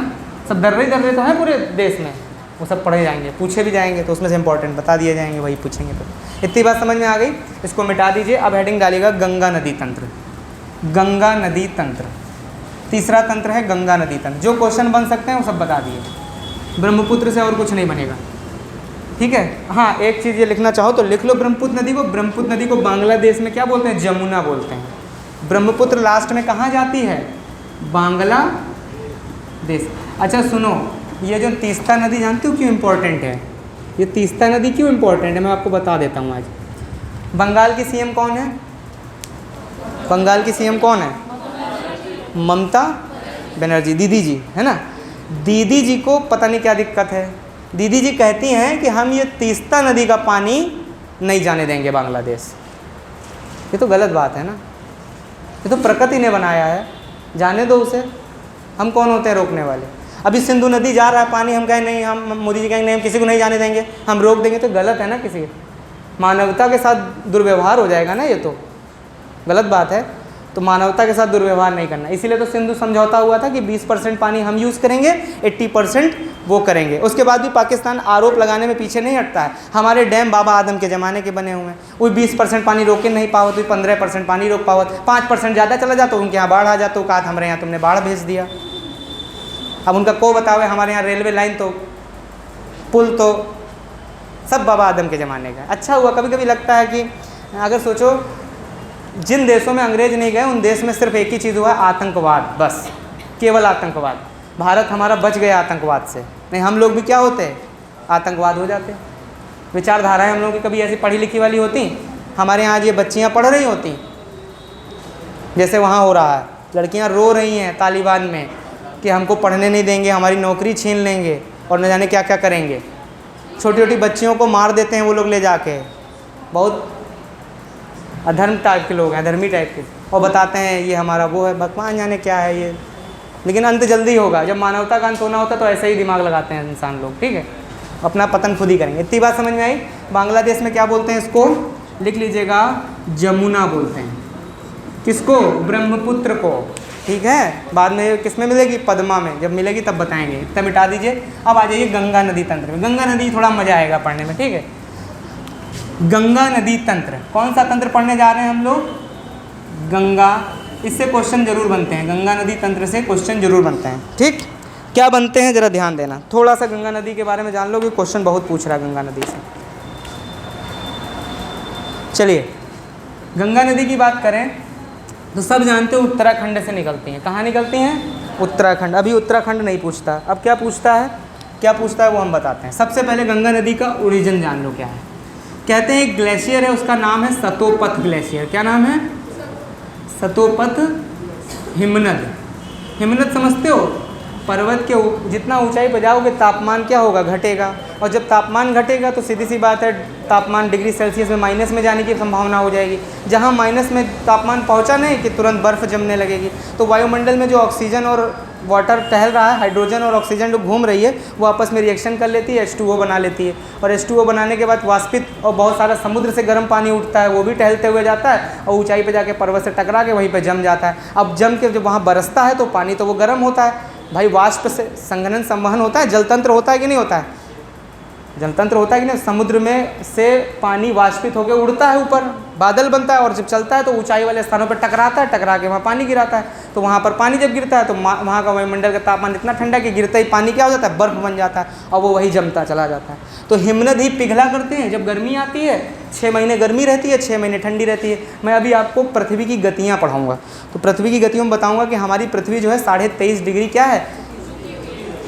सब दर्रे ही दर्रे तो हैं पूरे देश में, वो सब पढ़े जाएंगे, पूछे भी जाएंगे, तो उसमें से इंपॉर्टेंट बता दिए जाएंगे, वही पूछेंगे। तो इतनी बात समझ में आ गई, इसको मिटा दीजिए। अब हेडिंग डालिएगा गंगा नदी तंत्र। गंगा नदी तंत्र तीसरा तंत्र है, गंगा नदी तंत्र। जो क्वेश्चन बन सकते हैं वो सब बता दिए, ब्रह्मपुत्र से और कुछ नहीं बनेगा। ठीक है, हाँ एक चीज़ ये लिखना चाहो तो लिख लो ब्रह्मपुत्र नदी को। ब्रह्मपुत्र नदी को बांग्लादेश में क्या बोलते हैं, जमुना बोलते हैं। ब्रह्मपुत्र लास्ट में कहाँ जाती है, बांग्लादेश। अच्छा सुनो, ये जो तीस्ता नदी जानते हो क्यों इम्पोर्टेंट है, ये तीस्ता नदी क्यों इम्पोर्टेंट है, मैं आपको बता देता हूँ आज। बंगाल की सीएम कौन है, बंगाल की सीएम कौन है, ममता बनर्जी, दीदी जी है ना। दीदी जी को पता नहीं क्या दिक्कत है, दीदी जी कहती हैं कि हम ये तीस्ता नदी का पानी नहीं जाने देंगे बांग्लादेश। ये तो गलत बात है ना, ये तो प्रकृति ने बनाया है, जाने दो उसे, हम कौन होते हैं रोकने वाले। अभी सिंधु नदी जा रहा है पानी, हम कहें नहीं, हम मोदी जी कहेंगे नहीं हम किसी को नहीं जाने देंगे, हम रोक देंगे, तो गलत है ना। किसी मानवता के साथ दुर्व्यवहार हो जाएगा ना, ये तो गलत बात है। तो मानवता के साथ दुर्व्यवहार नहीं करना, इसीलिए तो सिंधु समझौता हुआ था कि 20% पानी हम यूज़ करेंगे, 80% वो करेंगे। उसके बाद भी पाकिस्तान आरोप लगाने में पीछे नहीं हटता है। हमारे डैम बाबा आदम के ज़माने के बने हुए हैं, वो 20% पानी रोक के नहीं पावत, तो 15% पानी रोक पावत, 5% ज़्यादा चला जाता, उनके यहाँ बाढ़ आ जाता, तो कहा हमारे यहाँ तुमने बाढ़ भेज दिया। अब उनका को बतावे, हमारे यहाँ रेलवे लाइन तो पुल तो सब बाबा आदम के ज़माने का। अच्छा हुआ, कभी कभी लगता है कि अगर सोचो जिन देशों में अंग्रेज नहीं गए उन देश में सिर्फ एक ही चीज़ हुआ, आतंकवाद, बस केवल आतंकवाद। भारत हमारा बच गया आतंकवाद से, नहीं हम लोग भी क्या होते हैं, आतंकवाद हो जाते। विचारधाराएं हम लोगों की कभी ऐसी पढ़ी लिखी वाली होती, हमारे यहाँ ये बच्चियाँ पढ़ रही होती जैसे वहाँ हो रहा है, लड़कियाँ रो रही हैं तालिबान में कि हमको पढ़ने नहीं देंगे, हमारी नौकरी छीन लेंगे और न जाने क्या क्या करेंगे। छोटी छोटी बच्चियों को मार देते हैं वो लोग ले जाके, बहुत अधर्म टाइप के लोग हैं, अधर्मी टाइप के, और बताते हैं ये हमारा वो है, भगवान जाने क्या है ये। लेकिन अंत जल्दी होगा, जब मानवता का अंत होना होता है तो ऐसे ही दिमाग लगाते हैं इंसान लोग। ठीक है, अपना पतन खुद ही करेंगे। इतनी बात समझ में आई। बांग्लादेश में क्या बोलते हैं, इसको लिख लीजिएगा, जमुना बोलते हैं। किसको, ब्रह्मपुत्र को। ठीक है, बाद में किस में मिलेगी, पद्मा में, जब मिलेगी तब बताएंगे। इतना मिटा दीजिए। अब आ जाइए गंगा नदी तंत्र में। गंगा नदी थोड़ा मज़ा आएगा पढ़ने में। ठीक है, गंगा नदी तंत्र, कौन सा तंत्र पढ़ने जा रहे हैं हम लोग, गंगा। इससे क्वेश्चन जरूर बनते हैं, गंगा नदी तंत्र से क्वेश्चन जरूर बनते हैं। ठीक, क्या बनते हैं जरा ध्यान देना। थोड़ा सा गंगा नदी के बारे में जान लो कि क्वेश्चन बहुत पूछ रहा है गंगा नदी से। चलिए गंगा नदी की बात करें तो सब जानते हो उत्तराखंड से निकलती हैं। कहाँ निकलती हैं, उत्तराखंड। अभी उत्तराखंड नहीं पूछता, अब क्या पूछता है, क्या पूछता है वो हम बताते हैं। सबसे पहले गंगा नदी का ओरिजिन जान लो क्या है। कहते हैं एक ग्लेशियर है, उसका नाम है सतोपथ ग्लेशियर। क्या नाम है, सतोपथ हिमनद। हिमनद समझते हो, पर्वत के जितना ऊंचाई पर जाओगे तापमान क्या होगा, घटेगा। और जब तापमान घटेगा तो सीधी सी बात है तापमान डिग्री सेल्सियस में माइनस में जाने की संभावना हो जाएगी। जहाँ माइनस में तापमान पहुँचा नहीं कि तुरंत बर्फ़ जमने लगेगी। तो वायुमंडल में जो ऑक्सीजन और वाटर टहल रहा है, हाइड्रोजन और ऑक्सीजन जो घूम रही है, वो आपस में रिएक्शन कर लेती है, H2O बना लेती है। और H2O बनाने के बाद वाष्पित और बहुत सारा समुद्र से गर्म पानी उठता है, वो भी टहलते हुए जाता है और ऊंचाई पे जाके पर्वत से टकरा के वहीं पे जम जाता है। अब जम के जब वहाँ बरसता है तो पानी तो वो गर्म होता है भाई, वाष्प से संघनन संवहन होता है, जलतंत्र होता है कि नहीं होता है। जनतंत्र होता है कि नहीं, समुद्र में से पानी वाष्पित होकर उड़ता है ऊपर, बादल बनता है और जब चलता है तो ऊंचाई वाले स्थानों पर टकराता है, टकरा के वहाँ पानी गिराता है। तो वहाँ पर पानी जब गिरता है तो वहाँ का वायुमंडल का तापमान इतना ठंडा कि गिरते ही पानी क्या हो जाता है, बर्फ़ बन जाता है और वो वही जमता चला जाता है। तो हिमनद ही पिघला करते हैं जब गर्मी आती है, 6 महीने गर्मी रहती है, 6 महीने ठंडी रहती है। मैं अभी आपको पृथ्वी की गतियाँ पढ़ाऊँगा, तो पृथ्वी की गतियों में बताऊँगा कि हमारी पृथ्वी जो है 23.5 डिग्री क्या है,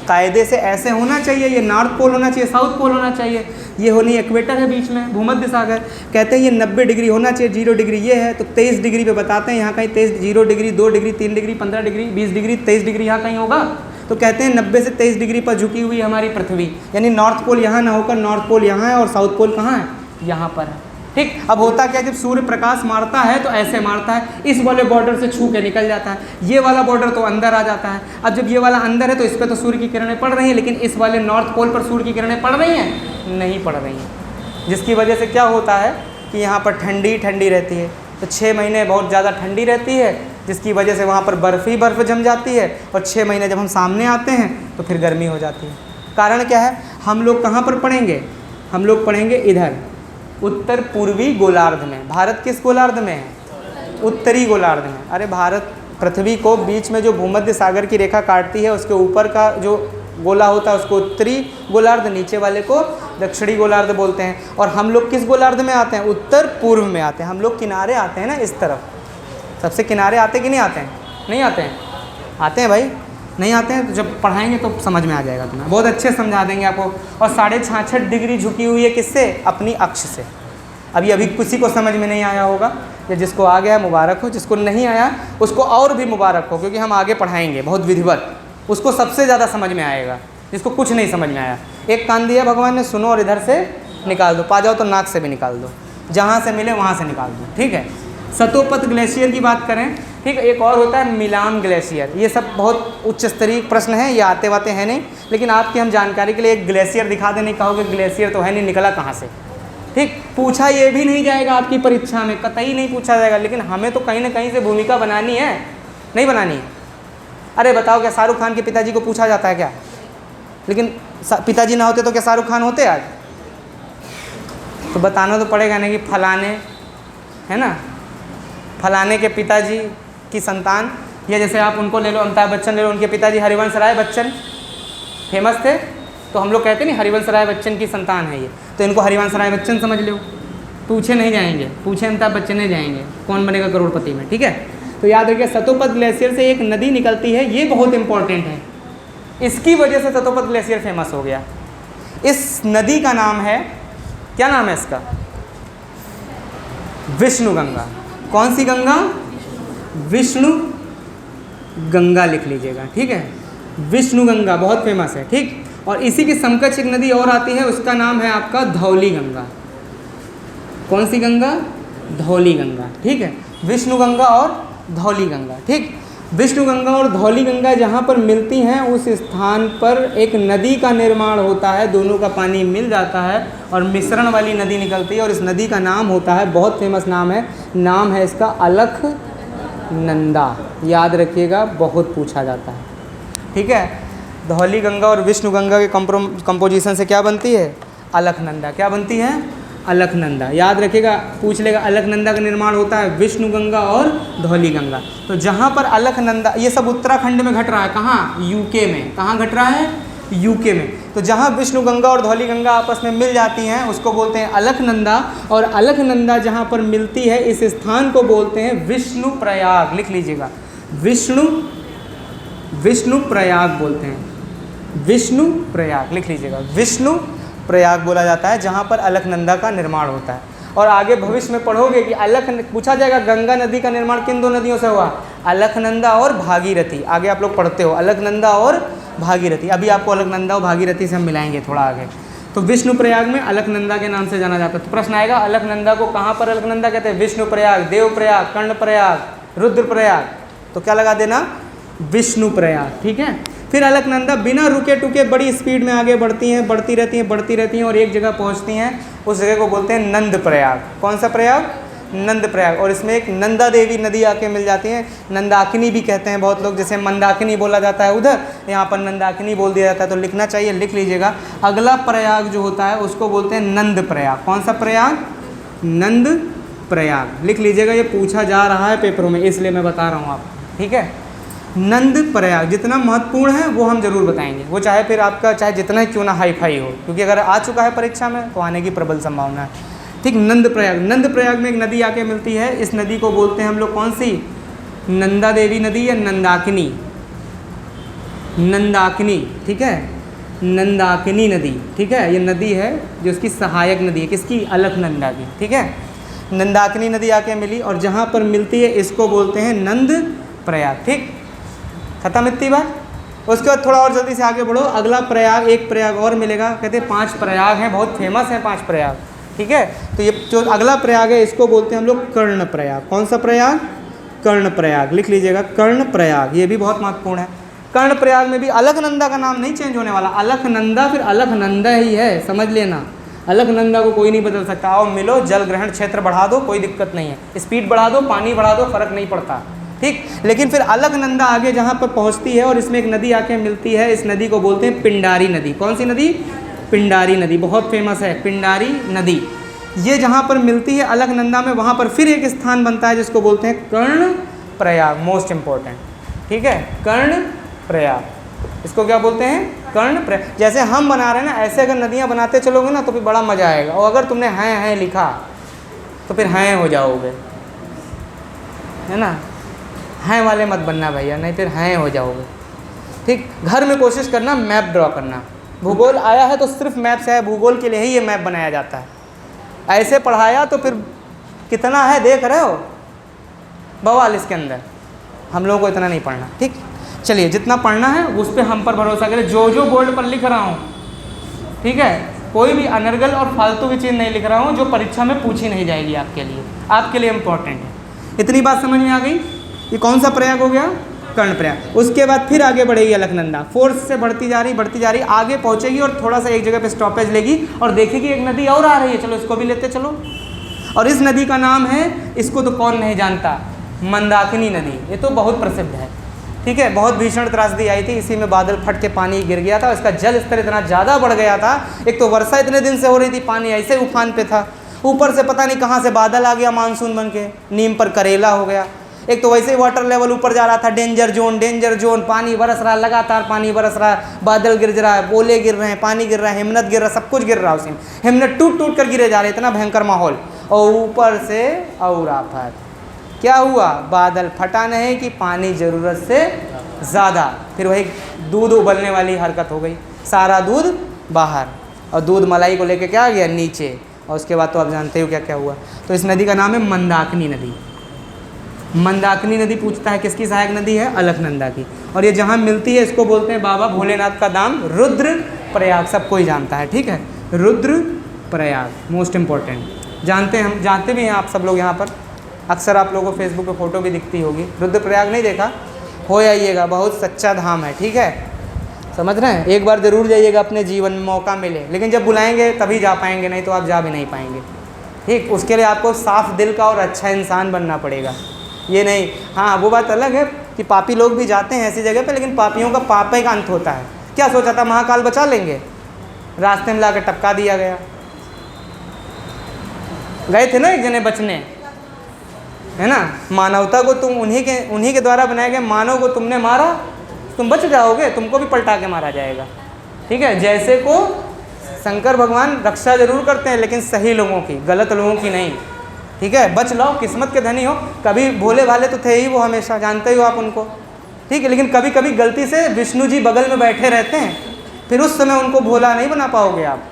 कायदे से ऐसे होना चाहिए, ये नॉर्थ पोल होना चाहिए, साउथ पोल होना चाहिए, ये होनी इक्वेटर है बीच में, भूमध्य सागर। कहते हैं ये 90 डिग्री होना चाहिए, 0 डिग्री ये है, तो 23 डिग्री पे बताते हैं यहाँ कहीं 23, 0 degree, 2 degree, 3 degree, 15 degree, 20 degree, 23 degree यहाँ कहीं होगा। तो कहते हैं 90 से 23 डिग्री पर झुकी हुई हमारी पृथ्वी, यानी नॉर्थ पोल यहाँ ना होकर नॉर्थ पोल यहाँ है और साउथ पोल कहाँ है, यहाँ पर है। ठीक, अब होता क्या, जब सूर्य प्रकाश मारता है तो ऐसे मारता है, इस वाले बॉर्डर से छू के निकल जाता है, ये वाला बॉर्डर तो अंदर आ जाता है। अब जब ये वाला अंदर है तो इस पर तो सूर्य की किरणें पड़ रही हैं, लेकिन इस वाले नॉर्थ पोल पर सूर्य की किरणें पड़ रही हैं, नहीं पड़ रही हैं, जिसकी वजह से क्या होता है कि यहाँ पर ठंडी ठंडी रहती है। तो 6 महीने बहुत ज़्यादा ठंडी रहती है, जिसकी वजह से वहाँ पर बर्फ़ ही बर्फ़ जम जाती है, और 6 महीने जब हम सामने आते हैं तो फिर गर्मी हो जाती है। कारण क्या है, हम लोग कहाँ पर पढ़ेंगे, हम लोग पढ़ेंगे इधर उत्तर पूर्वी गोलार्ध में। भारत किस गोलार्ध में है, उत्तरी गोलार्ध में। अरे भारत पृथ्वी को बीच में जो भूमध्य सागर की रेखा काटती है उसके ऊपर का जो गोला होता है उसको उत्तरी गोलार्ध, नीचे वाले को दक्षिणी गोलार्ध बोलते हैं। और हम लोग किस गोलार्ध में आते हैं, उत्तर पूर्व में आते हैं। हम लोग किनारे आते हैं ना, इस तरफ सबसे किनारे आते कि नहीं आते हैं, नहीं आते हैं, आते हैं भाई, नहीं आते हैं तो जब पढ़ाएंगे तो समझ में आ जाएगा, तुम्हें बहुत अच्छे समझा देंगे आपको। और 66.5 डिग्री झुकी हुई है किससे, अपनी अक्ष से। अभी किसी को समझ में नहीं आया होगा, या जिसको आ गया मुबारक हो, जिसको नहीं आया उसको और भी मुबारक हो, क्योंकि हम आगे पढ़ाएंगे बहुत विधिवत, उसको सबसे ज़्यादा समझ में आएगा। जिसको कुछ नहीं समझ में आया, एक कान दिया भगवान ने, सुनो और इधर से निकाल दो, पा जाओ तो नाक से भी निकाल दो, जहाँ से मिले वहाँ से निकाल दो। ठीक है, सतोपत ग्लेशियर की बात करें, ठीक है, एक और होता है मिलान ग्लेशियर। ये सब बहुत उच्च स्तरीय प्रश्न हैं, ये आते वाते हैं नहीं, लेकिन आपकी हम जानकारी के लिए एक ग्लेशियर दिखा दें, नहीं कहोगे ग्लेशियर तो है नहीं, निकला कहाँ से। ठीक, पूछा ये भी नहीं जाएगा आपकी परीक्षा में, कतई नहीं पूछा जाएगा, लेकिन हमें तो कहीं ना कहीं से भूमिका बनानी है, नहीं बनानी है। अरे बताओ, क्या शाहरुख खान के पिताजी को पूछा जाता है क्या, लेकिन पिताजी ना होते तो क्या शाहरुख खान होते आज, तो बताना तो पड़ेगा नहीं कि फलाने, है ना, फलाने के पिताजी की संतान। या जैसे आप उनको ले लो, अमिताभ बच्चन ले लो, उनके पिताजी हरिवंश राय बच्चन फेमस थे, तो हम लोग कहते नहीं हरिवंश राय बच्चन की संतान है ये, तो इनको हरिवंश राय बच्चन समझ लो, पूछे नहीं जाएंगे, पूछे अमिताभ बच्चन नहीं जाएंगे, कौन बनेगा करोड़पति में। ठीक है, तो याद रखिए सतोपत ग्लेशियर से एक नदी निकलती है, ये बहुत इंपॉर्टेंट है, इसकी वजह से सतोपत ग्लेशियर फेमस हो गया। इस नदी का नाम है, क्या नाम है इसका, विष्णु गंगा। कौन सी गंगा, विष्णु गंगा लिख लीजिएगा। ठीक है, विष्णु गंगा बहुत फेमस है। ठीक, और इसी की समकक्ष एक नदी और आती है, उसका नाम है आपका धौली गंगा। कौन सी गंगा, धौली गंगा। ठीक है, विष्णु गंगा और धौली गंगा। ठीक, विष्णु गंगा और धौली गंगा जहाँ पर मिलती हैं उस स्थान पर एक नदी का निर्माण होता है, दोनों का पानी मिल जाता है और मिश्रण वाली नदी निकलती है, और इस नदी का नाम होता है, बहुत फेमस नाम है इसका अलकनंदा। याद रखिएगा, बहुत पूछा जाता है। ठीक है, धौली गंगा और विष्णु गंगा के कंपोजिशन से क्या बनती है, अलकनंदा। क्या बनती है, अलकनंदा। याद रखिएगा, पूछ लेगा, अलकनंदा का निर्माण होता है विष्णु गंगा और धौली गंगा। तो जहाँ पर अलकनंदा, ये सब उत्तराखंड में घट रहा है, कहाँ, यूके में। कहाँ घट रहा है, यूके में। तो जहाँ विष्णु गंगा और धौली गंगा आपस में मिल जाती हैं उसको बोलते हैं अलकनंदा, और अलकनंदा जहाँ पर मिलती है इस स्थान को बोलते हैं विष्णु प्रयाग। लिख लीजिएगा, विष्णु प्रयाग बोलते हैं, विष्णु प्रयाग लिख लीजिएगा, विष्णु प्रयाग बोला जाता है जहाँ पर अलकनंदा का निर्माण होता है। और आगे भविष्य में पढ़ोगे कि पूछा जाएगा गंगा नदी का निर्माण किन दो नदियों से हुआ, अलकनंदा और भागीरथी। आगे आप लोग पढ़ते हो अलकनंदा और भागीरथी, अभी आपको अलकनंदा और भागीरथी से हम मिलाएंगे थोड़ा आगे। तो विष्णु प्रयाग में अलकनंदा के नाम से जाना जाता है। तो प्रश्न आएगा, अलकनंदा को कहाँ पर अलकनंदा कहते हैं, विष्णु प्रयाग, देव प्रयाग, कर्ण प्रयाग, रुद्र प्रयाग। तो क्या लगा देना, विष्णु प्रयाग। ठीक है, फिर अलकनंदा बिना रुके टुके बड़ी स्पीड में आगे बढ़ती हैं, बढ़ती रहती हैं और एक जगह पहुंचती हैं, उस जगह को बोलते हैं नंद प्रयाग। कौन सा प्रयाग, नंद प्रयाग। और इसमें एक नंदा देवी नदी आके मिल जाती है, नंदाकिनी भी कहते हैं बहुत लोग, जैसे मंदाकिनी बोला जाता है उधर, यहाँ पर नंदाकिनी बोल दिया जाता है। तो लिखना चाहिए, लिख लीजिएगा। अगला प्रयाग जो होता है उसको बोलते हैं नंद प्रयाग। कौन सा प्रयाग? नंद प्रयाग। लिख लीजिएगा, ये पूछा जा रहा है पेपरों में, इसलिए मैं बता रहा हूँ आपको, ठीक है। नंद प्रयाग जितना महत्वपूर्ण है वो हम जरूर बताएंगे, वो चाहे फिर आपका चाहे जितना ही क्यों ना हाई फाई हो, क्योंकि अगर आ चुका है परीक्षा में तो आने की प्रबल संभावना है, ठीक। नंद प्रयाग, नंद प्रयाग में एक नदी आके मिलती है, इस नदी को बोलते हैं हम लोग कौन सी? नंदा देवी नदी या नंदाकिनी, नंदाकिनी, ठीक है, नंदाकिनी नदी, ठीक है। ये नदी है जो उसकी सहायक नदी है, किसकी? अलकनंदा की, ठीक है। नंदाकिनी नदी आके मिली और जहाँ पर मिलती है इसको बोलते हैं नंद प्रयाग, ठीक। खत्म इतनी बात। उसके बाद थोड़ा और जल्दी से आगे बढ़ो, अगला प्रयाग, एक प्रयाग और मिलेगा, कहते हैं 5 प्रयाग हैं, बहुत फेमस हैं 5 प्रयाग, ठीक है। तो ये जो अगला प्रयाग है इसको बोलते हैं हम लोग कर्ण प्रयाग। कौन सा प्रयाग? कर्ण प्रयाग। लिख लीजिएगा, कर्ण प्रयाग, ये भी बहुत महत्वपूर्ण है। कर्ण प्रयाग में भी अलकनंदा का नाम नहीं चेंज होने वाला, अलकनंदा फिर अलकनंदा ही है, समझ लेना। अलकनंदा को कोई नहीं बदल सकता। आओ मिलो, जल ग्रहण क्षेत्र बढ़ा दो, कोई दिक्कत नहीं है, स्पीड बढ़ा दो, पानी बढ़ा दो, फर्क नहीं पड़ता, ठीक। लेकिन फिर अलकनंदा आगे जहाँ पर पहुँचती है और इसमें एक नदी आके मिलती है, इस नदी को बोलते हैं पिंडारी नदी। कौन सी नदी? पिंडारी नदी, बहुत फेमस है पिंडारी नदी। ये जहाँ पर मिलती है अलकनंदा में, वहाँ पर फिर एक स्थान बनता है जिसको बोलते हैं कर्ण प्रयाग, मोस्ट इम्पोर्टेंट, ठीक है, कर्ण प्रयाग। इसको क्या बोलते हैं? कर्ण प्रयाग। जैसे हम बना रहे हैं ना, ऐसे अगर नदियाँ बनाते चलोगे ना तो फिर बड़ा मज़ा आएगा। और अगर तुमने हैं लिखा तो फिर हैं हो जाओगे, है ना। हैं वाले मत बनना भैया, नहीं फिर हैं हो जाओगे, ठीक। घर में कोशिश करना मैप ड्रॉ करना। भूगोल आया है तो सिर्फ मैप से है, भूगोल के लिए ही ये मैप बनाया जाता है। ऐसे पढ़ाया तो फिर कितना है देख रहे हो, बवाल इसके अंदर। हम लोगों को इतना नहीं पढ़ना, ठीक। चलिए, जितना पढ़ना है उस पर हम पर भरोसा करें। जो बोर्ड पर लिख रहा हूँ, ठीक है, कोई भी अनर्गल और फालतू की चीज़ नहीं लिख रहा हूँ जो परीक्षा में पूछी नहीं जाएगी आपके लिए इम्पोर्टेंट है। इतनी बात समझ में आ गई? ये कौन सा प्रयाग हो गया? कर्ण प्रयाग। उसके बाद फिर आगे बढ़ेगी अलकनंदा, फोर्स से बढ़ती जा रही, आगे पहुँचेगी और थोड़ा सा एक जगह पे स्टॉपेज लेगी और देखेगी एक नदी और आ रही है, चलो इसको भी लेते चलो। और इस नदी का नाम है, इसको तो कौन नहीं जानता, मंदाकिनी नदी। ये तो बहुत प्रसिद्ध है, ठीक है। बहुत भीषण त्रासदी आई थी, इसी में बादल फट के पानी गिर गया था, इसका जल स्तर इतना ज़्यादा बढ़ गया था। एक तो वर्षा इतने दिन से हो रही थी, पानी ऐसे उफान पे था, ऊपर से पता नहीं कहाँ से बादल आ गया मानसून बन के, नीम पर करेला हो गया। एक तो वैसे ही वाटर लेवल ऊपर जा रहा था, डेंजर जोन, पानी बरस रहा, लगातार पानी बरस रहा है, बादल गिर रहा है, ओले गिर रहे हैं, पानी गिर रहा है, हिमनत गिर रहा है, सब कुछ गिर रहा है। उसी हिमनत टूट कर गिरे जा रहे, इतना भयंकर माहौल। और ऊपर से और आफत, क्या हुआ? बादल फटा नहीं कि पानी ज़रूरत से ज़्यादा, फिर वही दूध उबलने वाली हरकत हो गई, सारा दूध बाहर, और दूध मलाई को लेके क्या आ गया? नीचे। और उसके बाद तो आप जानते हो क्या क्या हुआ। तो इस नदी का नाम है मंदाकिनी नदी। मंदाकिनी नदी पूछता है किसकी सहायक नदी है? अलकनंदा की। और ये जहाँ मिलती है इसको बोलते हैं बाबा भोलेनाथ का धाम, रुद्र प्रयाग। सब कोई जानता है, ठीक है, रुद्र प्रयाग, मोस्ट इम्पोर्टेंट। जानते हैं, हम जानते भी हैं आप सब लोग यहाँ पर, अक्सर आप लोगों को फेसबुक पे फ़ोटो भी दिखती होगी। रुद्र प्रयाग नहीं देखा? हो आइएगा, बहुत सच्चा धाम है, ठीक है, समझ रहे हैं। एक बार ज़रूर जाइएगा, अपने जीवन में मौका मिले, लेकिन जब बुलाएंगे तभी जा पाएंगे, नहीं तो आप जा भी नहीं पाएंगे, ठीक। उसके लिए आपको साफ दिल का और अच्छा इंसान बनना पड़ेगा, ये नहीं। हाँ, वो बात अलग है कि पापी लोग भी जाते हैं ऐसी जगह पे, लेकिन पापियों का पाप का अंत होता है। क्या सोचा था महाकाल बचा लेंगे, रास्ते में लाकर टपका दिया गया। गए थे ना एक जने बचने, है ना, मानवता को तुम उन्हीं के द्वारा बनाए गए मानव को तुमने मारा, तुम बच जाओगे, तुमको भी पलटा के मारा जाएगा, ठीक है। जैसे को शंकर भगवान रक्षा जरूर करते हैं, लेकिन सही लोगों की, गलत लोगों की नहीं, ठीक है। बच लो, किस्मत के धनी हो। कभी भोले भाले तो थे ही वो, हमेशा जानते ही हो आप उनको, ठीक है। लेकिन कभी कभी गलती से विष्णु जी बगल में बैठे रहते हैं, फिर उस समय उनको भोला नहीं बना पाओगे आप,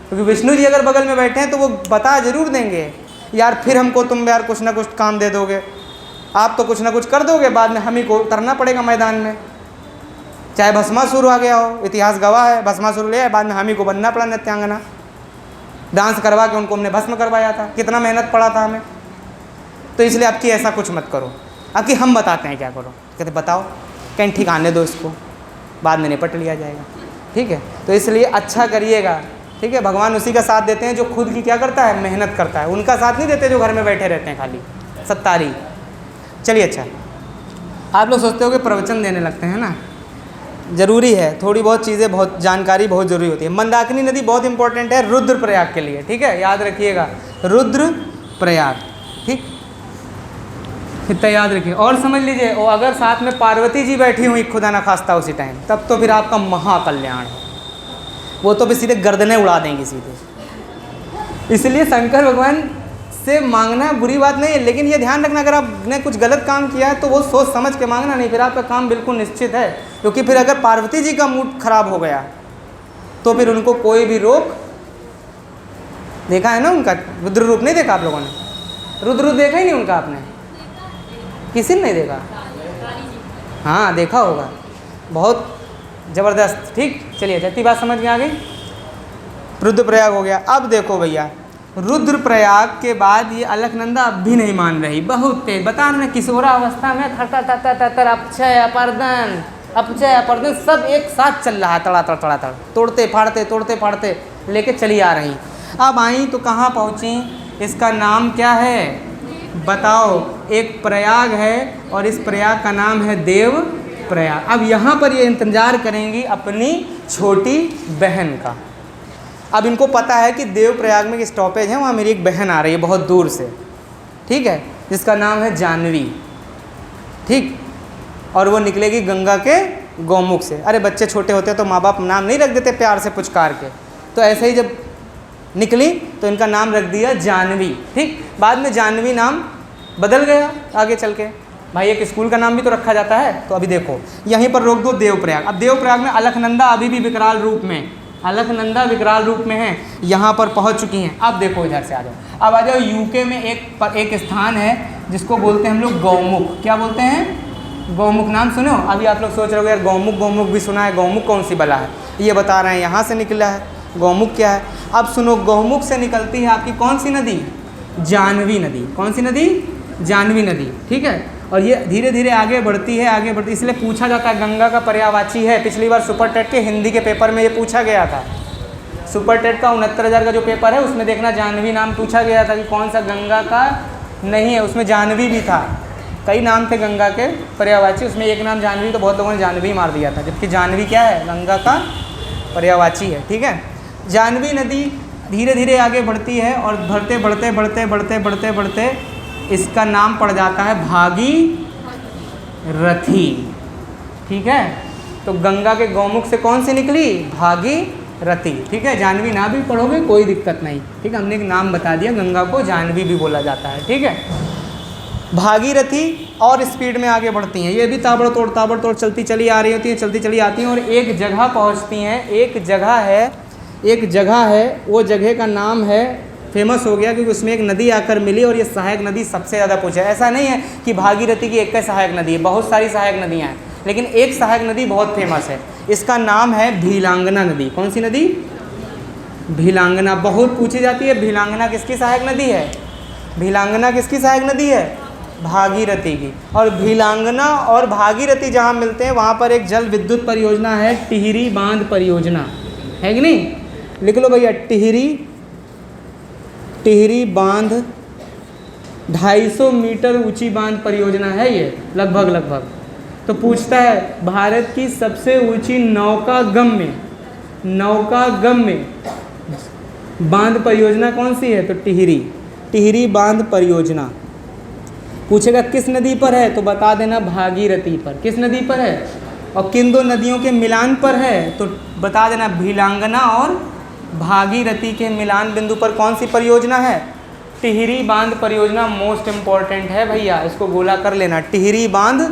क्योंकि विष्णु जी अगर बगल में बैठे हैं तो वो बता जरूर देंगे, यार फिर हमको तुम यार कुछ ना कुछ काम दे दोगे, आप तो कुछ ना कुछ कर दोगे, बाद में हम ही को उतरना पड़ेगा मैदान में। चाहे भस्मासुर आ गया हो, इतिहास गवाह है, भस्मासुर ले आए, बाद में हम ही को बनना पड़ा नृत्यांगना, डांस करवा के उनको हमने भस्म करवाया था, कितना मेहनत पड़ा था हमें। तो इसलिए आपकी ऐसा कुछ मत करो, आपकी हम बताते हैं क्या करो। कहते बताओ, कहीं ठीक आने दो इसको, बाद में निपट लिया जाएगा, ठीक है। तो इसलिए अच्छा करिएगा, ठीक है, भगवान उसी का साथ देते हैं जो खुद की क्या करता है, मेहनत करता है। उनका साथ नहीं देते जो घर में बैठे रहते हैं खाली सत्तारी। चलिए अच्छा, आप लोग सोचते हो कि प्रवचन देने लगते हैं ना, ज़रूरी है, थोड़ी बहुत चीज़ें, बहुत जानकारी बहुत ज़रूरी होती है। मंदाकिनी नदी बहुत इंपॉर्टेंट है रुद्रप्रयाग के लिए, ठीक है, याद रखिएगा, रुद्रप्रयाग, ठीक, इतना याद रखिए। और समझ लीजिए, और अगर साथ में पार्वती जी बैठी हुई खुदा ना खास्ता उसी टाइम, तब तो फिर आपका महाकल्याण है, वो तो फिर सीधे गर्दनें उड़ा देंगी सीधे। इसलिए शंकर भगवान से मांगना बुरी बात नहीं है, लेकिन ये ध्यान रखना, अगर आपने कुछ गलत काम किया है तो वो सोच समझ के मांगना, नहीं फिर आपका काम बिल्कुल निश्चित है। क्योंकि फिर अगर पार्वती जी का मूड खराब हो गया तो फिर उनको कोई भी रोक, देखा है ना उनका रुद्र रूप, नहीं देखा आप लोगों ने? रुद्र रूप देखा ही नहीं उनका आपने? किसी ने नहीं देखा? हाँ देखा होगा, बहुत ज़बरदस्त। ठीक, चलिए इतनी बात समझ में आ गई। रुद्रप्रयाग हो गया। अब देखो भैया, रुद्रप्रयाग के बाद ये अलकनंदा अब भी नहीं मान रही, बहुत तेज, बता रहे किशोरा अवस्था में थर थर थर थर थर, अपचय अपर्दन, अपचय अपर्दन सब एक साथ चल रहा है, तड़ातड़ तड़ातड़, तोड़ते फाड़ते लेके चली आ रही। अब आई तो कहाँ पहुँची, इसका नाम क्या है बताओ? एक प्रयाग है और इस प्रयाग का नाम है देव प्रयाग। अब यहाँ पर ये इंतजार करेंगी अपनी छोटी बहन का। अब इनको पता है कि देव प्रयाग में एक स्टॉपेज है, वहाँ मेरी एक बहन आ रही है बहुत दूर से, ठीक है, जिसका नाम है जानवी, ठीक, और वो निकलेगी गंगा के गौमुख से। अरे बच्चे छोटे होते हैं तो माँ बाप नाम नहीं रख देते प्यार से पुचकार के, तो ऐसे ही जब निकली तो इनका नाम रख दिया जानवी, ठीक। बाद में जानवी नाम बदल गया आगे चल के, भाई एक स्कूल का नाम भी तो रखा जाता है। तो अभी देखो यहीं पर रोक दो देवप्रयाग। अब देवप्रयाग में अलकनंदा अभी भी विकराल रूप में, अलकनंदा विकराल रूप में है, यहाँ पर पहुँच चुकी हैं। अब देखो इधर से आ जाओ, अब आ जाओ यूके में एक स्थान है जिसको बोलते हैं हम लोग गौमुख। क्या बोलते हैं? गौमुख। नाम सुनो? अभी आप लोग सोच रहे हो यार गौमुख भी सुना है, गौमुख कौन सी बला है? ये बता रहे हैं यहाँ से निकला है। गौमुख क्या है? अब सुनो, गौमुख से निकलती है आपकी कौन सी नदी? जानवी नदी। कौन सी नदी? जानवी नदी, ठीक है। और ये धीरे धीरे आगे बढ़ती है, इसलिए पूछा जाता है गंगा का पर्यायवाची है। पिछली बार सुपर टेट के हिंदी के पेपर में ये पूछा गया था, सुपर टेट का 69,000 का जो पेपर है उसमें देखना जानवी नाम पूछा गया था कि कौन सा गंगा का नहीं है, उसमें जानवी भी था। कई नाम थे गंगा के पर्यायवाची, उसमें एक नाम जानवी, तो बहुत लोगों ने जानवी मार दिया था, जबकि जानवी क्या है? गंगा का पर्यायवाची है, ठीक है। जानवी नदी धीरे धीरे आगे बढ़ती है और बढ़ते इसका नाम पड़ जाता है भागीरथी, ठीक है। तो गंगा के गौमुख से कौन सी निकली? भागीरथी, ठीक है। जानवी ना भी पढ़ोगे कोई दिक्कत नहीं, ठीक है, हमने एक नाम बता दिया, गंगा को जानवी भी बोला जाता है, ठीक है। भागीरथी और स्पीड में आगे बढ़ती हैं, ये भी ताबड़तोड़ चलती चली आ रही होती हैं, चलती चली आती हैं और एक जगह पहुंचती हैं। एक जगह है, वो जगह का नाम है, फेमस हो गया क्योंकि उसमें एक नदी आकर मिली और ये सहायक नदी सबसे ज़्यादा पूछा है। ऐसा नहीं है कि भागीरथी की एक ही सहायक नदी है, बहुत सारी सहायक नदियाँ हैं, लेकिन एक सहायक नदी बहुत फेमस है, इसका नाम है भीलांगना नदी। कौन सी नदी? भीलांगना। बहुत पूछी जाती है, भीलांगना किसकी सहायक नदी है? भीलांगना किसकी सहायक नदी है? भागीरथी की। और भीलांगना और भागीरथी जहाँ मिलते हैं वहाँ पर एक जल विद्युत परियोजना है, टिहरी बांध परियोजना, है कि नहीं? लिख लो भैया, टिहरी बांध 250 मीटर ऊंची बांध परियोजना है ये, लगभग। तो पूछता है भारत की सबसे ऊंची नौकागम्य बांध परियोजना कौन सी है? तो टिहरी बांध परियोजना। पूछेगा किस नदी पर है? तो बता देना भागीरथी पर। किस नदी पर है? और किन दो नदियों के मिलान पर है? तो बता देना भीलांगना और भागीरथी के मिलान बिंदु पर कौन सी परियोजना है? टिहरी बांध परियोजना मोस्ट इम्पॉर्टेंट है भैया, इसको गोला कर लेना। टिहरी बांध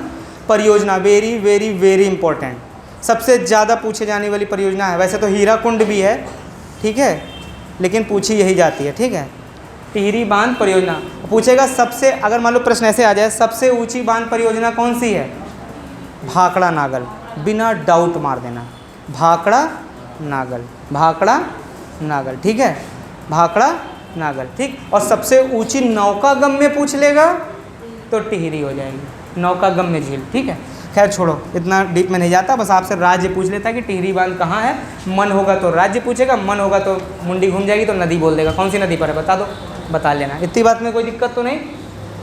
परियोजना वेरी वेरी वेरी इंपॉर्टेंट, सबसे ज़्यादा पूछे जाने वाली परियोजना है। वैसे तो हीराकुंड भी है, ठीक है, लेकिन पूछी यही जाती है, ठीक है। टिहरी बांध परियोजना पूछेगा सबसे, अगर मान लो प्रश्न ऐसे आ जाए, सबसे ऊंची बांध परियोजना कौन सी है? भाखड़ा नागल, बिना डाउट मार देना, भाखड़ा नागल, ठीक है, भाखड़ा नागल, ठीक। और सबसे ऊंची नौकागम्य पूछ लेगा तो टिहरी हो जाएगी, नौकागम्य झील, ठीक है। खैर छोड़ो, इतना डीप में नहीं जाता, बस आपसे राज्य पूछ लेता है कि टिहरी बांध कहाँ है। मन होगा तो राज्य पूछेगा, मन होगा तो मुंडी घूम जाएगी तो नदी बोल देगा, कौन सी नदी पर है बता दो, बता लेना, इतनी बात में कोई दिक्कत तो नहीं।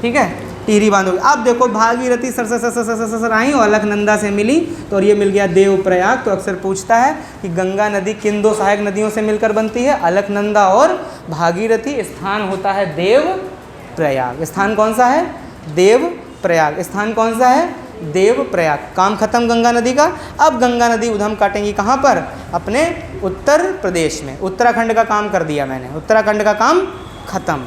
ठीक है, टिहरी बांध होगी। अब देखो भागीरथी सर सर आई और अलकनंदा से मिली तो और ये मिल गया देवप्रयाग। तो अक्सर पूछता है कि गंगा नदी किन दो सहायक नदियों से मिलकर बनती है, अलकनंदा और भागीरथी। स्थान होता है देवप्रयाग। स्थान कौन सा है, देवप्रयाग। स्थान कौन सा है, देवप्रयाग। काम खत्म गंगा नदी का। अब गंगा नदी उधम काटेंगी कहाँ पर, अपने उत्तर प्रदेश में। उत्तराखंड का काम कर दिया मैंने, उत्तराखंड का काम खत्म।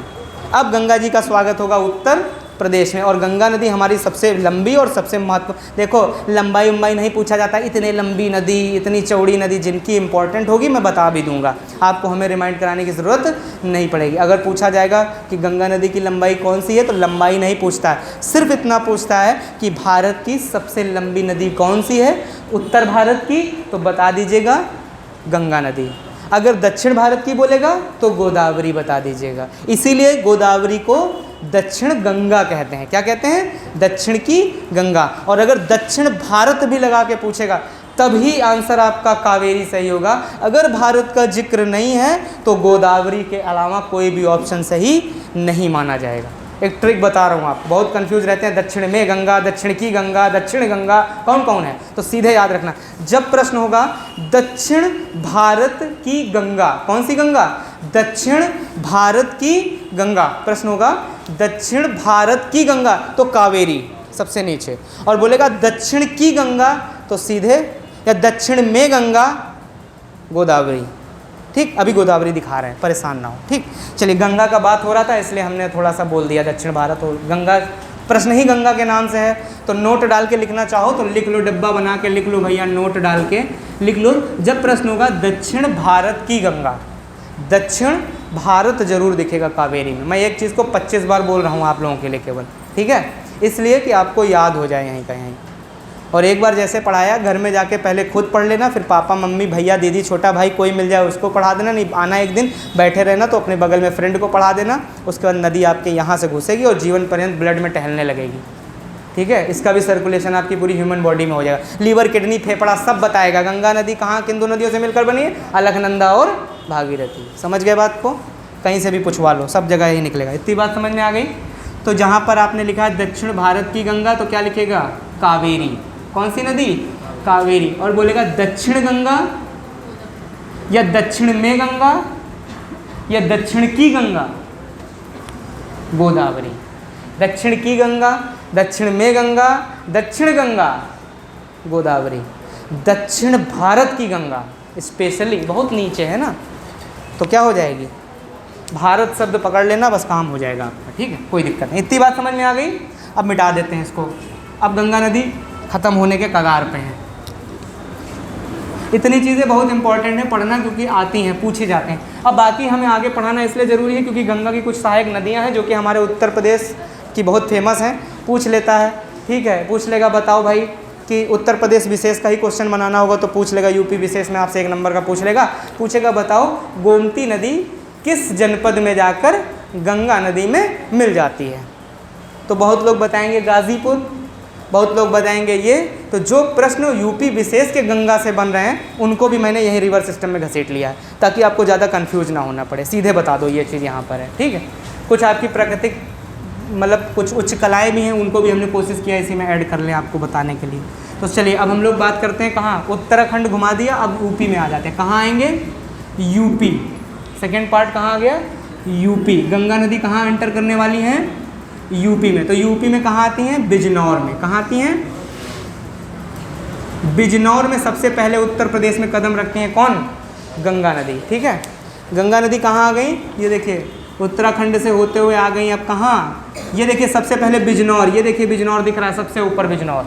अब गंगा जी का स्वागत होगा उत्तर प्रदेश में। और गंगा नदी हमारी सबसे लंबी और सबसे महत्व, देखो लंबाई नहीं पूछा जाता, इतनी लंबी नदी, इतनी चौड़ी नदी, जिनकी इंपॉर्टेंट होगी मैं बता भी दूंगा, आपको हमें रिमाइंड कराने की ज़रूरत नहीं पड़ेगी। अगर पूछा जाएगा कि गंगा नदी की लंबाई कौन सी है तो लंबाई नहीं पूछता है, सिर्फ इतना पूछता है कि भारत की सबसे लंबी नदी कौन सी है, उत्तर भारत की, तो बता दीजिएगा गंगा नदी। अगर दक्षिण भारत की बोलेगा तो गोदावरी बता दीजिएगा। इसीलिए गोदावरी को दक्षिण गंगा कहते हैं। क्या कहते हैं, दक्षिण की गंगा। और अगर दक्षिण भारत भी लगा के पूछेगा तभी आंसर आपका कावेरी सही होगा। अगर भारत का जिक्र नहीं है तो गोदावरी के अलावा कोई भी ऑप्शन सही नहीं माना जाएगा। एक ट्रिक बता रहा हूँ, आप बहुत कंफ्यूज रहते हैं, दक्षिण में गंगा, दक्षिण की गंगा, दक्षिण गंगा कौन कौन है, तो सीधे याद रखना, जब प्रश्न होगा दक्षिण भारत की गंगा, कौन सी गंगा, दक्षिण भारत की गंगा, प्रश्न होगा दक्षिण भारत की गंगा तो कावेरी सबसे नीचे, और बोलेगा दक्षिण की गंगा तो सीधे, या दक्षिण में गंगा गोदावरी। ठीक, अभी गोदावरी दिखा रहे हैं, परेशान ना हो। ठीक, चलिए, गंगा का बात हो रहा था इसलिए हमने थोड़ा सा बोल दिया दक्षिण भारत और गंगा, प्रश्न ही गंगा के नाम से है। तो नोट डाल के लिखना चाहो तो लिख लो, डब्बा बना के लिख लो भैया, नोट डाल के लिख लो। जब प्रश्न होगा दक्षिण भारत की गंगा, दक्षिण भारत जरूर दिखेगा कावेरी में। मैं एक चीज़ को 25 बार बोल रहा हूँ आप लोगों के लिए केवल, ठीक है, इसलिए कि आपको याद हो जाए यहीं का यहीं। और एक बार जैसे पढ़ाया, घर में जाके पहले खुद पढ़ लेना, फिर पापा मम्मी भैया दीदी छोटा भाई कोई मिल जाए उसको पढ़ा देना। नहीं आना एक दिन बैठे रहना तो अपने बगल में फ्रेंड को पढ़ा देना। उसके बाद नदी आपके यहाँ से घुसेगी और जीवन पर्यंत ब्लड में टहलने लगेगी। ठीक है, इसका भी सर्कुलेशन आपकी पूरी ह्यूमन बॉडी में हो जाएगा। लीवर, किडनी, फेफड़ा सब बताएगा। गंगा नदी कहाँ किन दो नदियों से मिलकर बनी है, अलकनंदा और भागीरथी। समझ गए बात को, कहीं से भी पूछवा लो, सब जगह ही निकलेगा। इतनी बात समझ में आ गई। तो जहाँ पर आपने लिखा है दक्षिण भारत की गंगा तो क्या लिखेगा, कावेरी। कौन सी नदी, कावेरी। और बोलेगा दक्षिण गंगा या दक्षिण में गंगा या दक्षिण की गंगा, गोदावरी। दक्षिण की गंगा, दक्षिण में गंगा, दक्षिण गंगा, गोदावरी। दक्षिण भारत की गंगा स्पेशली बहुत नीचे है ना, तो क्या हो जाएगी, भारत शब्द पकड़ लेना, बस काम हो जाएगा आपका। ठीक है, कोई दिक्कत नहीं। इतनी बात समझ में आ गई। अब मिटा देते हैं इसको। अब गंगा नदी ख़त्म होने के कगार पे हैं। इतनी चीज़ें बहुत इंपॉर्टेंट है पढ़ना, क्योंकि आती हैं, पूछे जाते हैं। अब बाकी हमें आगे पढ़ाना इसलिए ज़रूरी है क्योंकि गंगा की कुछ सहायक नदियां हैं जो कि हमारे उत्तर प्रदेश की बहुत फेमस हैं। पूछ लेता है, ठीक है, पूछ लेगा बताओ भाई कि उत्तर प्रदेश विशेष का ही क्वेश्चन बनाना होगा तो पूछ लेगा, यूपी विशेष में आपसे 1 नंबर का पूछ लेगा। पूछेगा बताओ गोमती नदी किस जनपद में जाकर गंगा नदी में मिल जाती है, तो बहुत लोग बताएंगे गाज़ीपुर, बहुत लोग बताएंगे ये। तो जो प्रश्न यूपी विशेष के गंगा से बन रहे हैं उनको भी मैंने यही रिवर्स सिस्टम में घसीट लिया है ताकि आपको ज़्यादा कंफ्यूज ना होना पड़े, सीधे बता दो ये चीज़ यहाँ पर है। ठीक है, कुछ आपकी प्राकृतिक मतलब कुछ उच्च कलाएँ भी हैं, उनको भी हमने कोशिश किया इसी में ऐड कर लें आपको बताने के लिए। तो चलिए अब हम लोग बात करते हैं कहाँ, उत्तराखंड घुमा दिया, अब यूपी में आ जाते हैं। कहाँ आएंगे, यूपी। सेकेंड पार्ट कहाँ आ गया, यूपी। गंगा नदी कहाँ एंटर करने वाली हैं, यूपी में। तो यूपी में कहाँ आती हैं, बिजनौर में। कहाँ आती हैं, बिजनौर में सबसे पहले उत्तर प्रदेश में कदम रखते हैं कौन, गंगा नदी। ठीक है, गंगा नदी कहाँ आ गई, ये देखिए उत्तराखंड से होते हुए आ गई। अब कहाँ, ये देखिए सबसे पहले बिजनौर, ये देखिए बिजनौर दिख रहा है सबसे ऊपर, बिजनौर।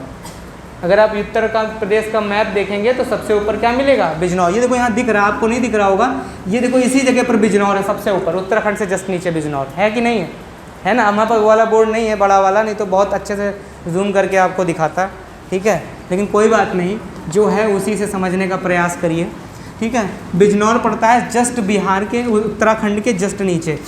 अगर आप उत्तर का प्रदेश का मैप देखेंगे तो सबसे ऊपर क्या मिलेगा, बिजनौर। ये देखो यहाँ दिख रहा है, आपको नहीं दिख रहा होगा, ये देखो इसी जगह पर बिजनौर है सबसे ऊपर, उत्तराखंड से जस्ट नीचे बिजनौर है कि नहीं है, है ना। हमारे पास वाला बोर्ड नहीं है बड़ा वाला, नहीं तो बहुत अच्छे से जूम करके आपको दिखाता। ठीक है, लेकिन कोई बात नहीं, जो है उसी से समझने का प्रयास करिए। ठीक है, बिजनौर पड़ता है जस्ट बिहार के, उत्तराखंड के जस्ट नीचे।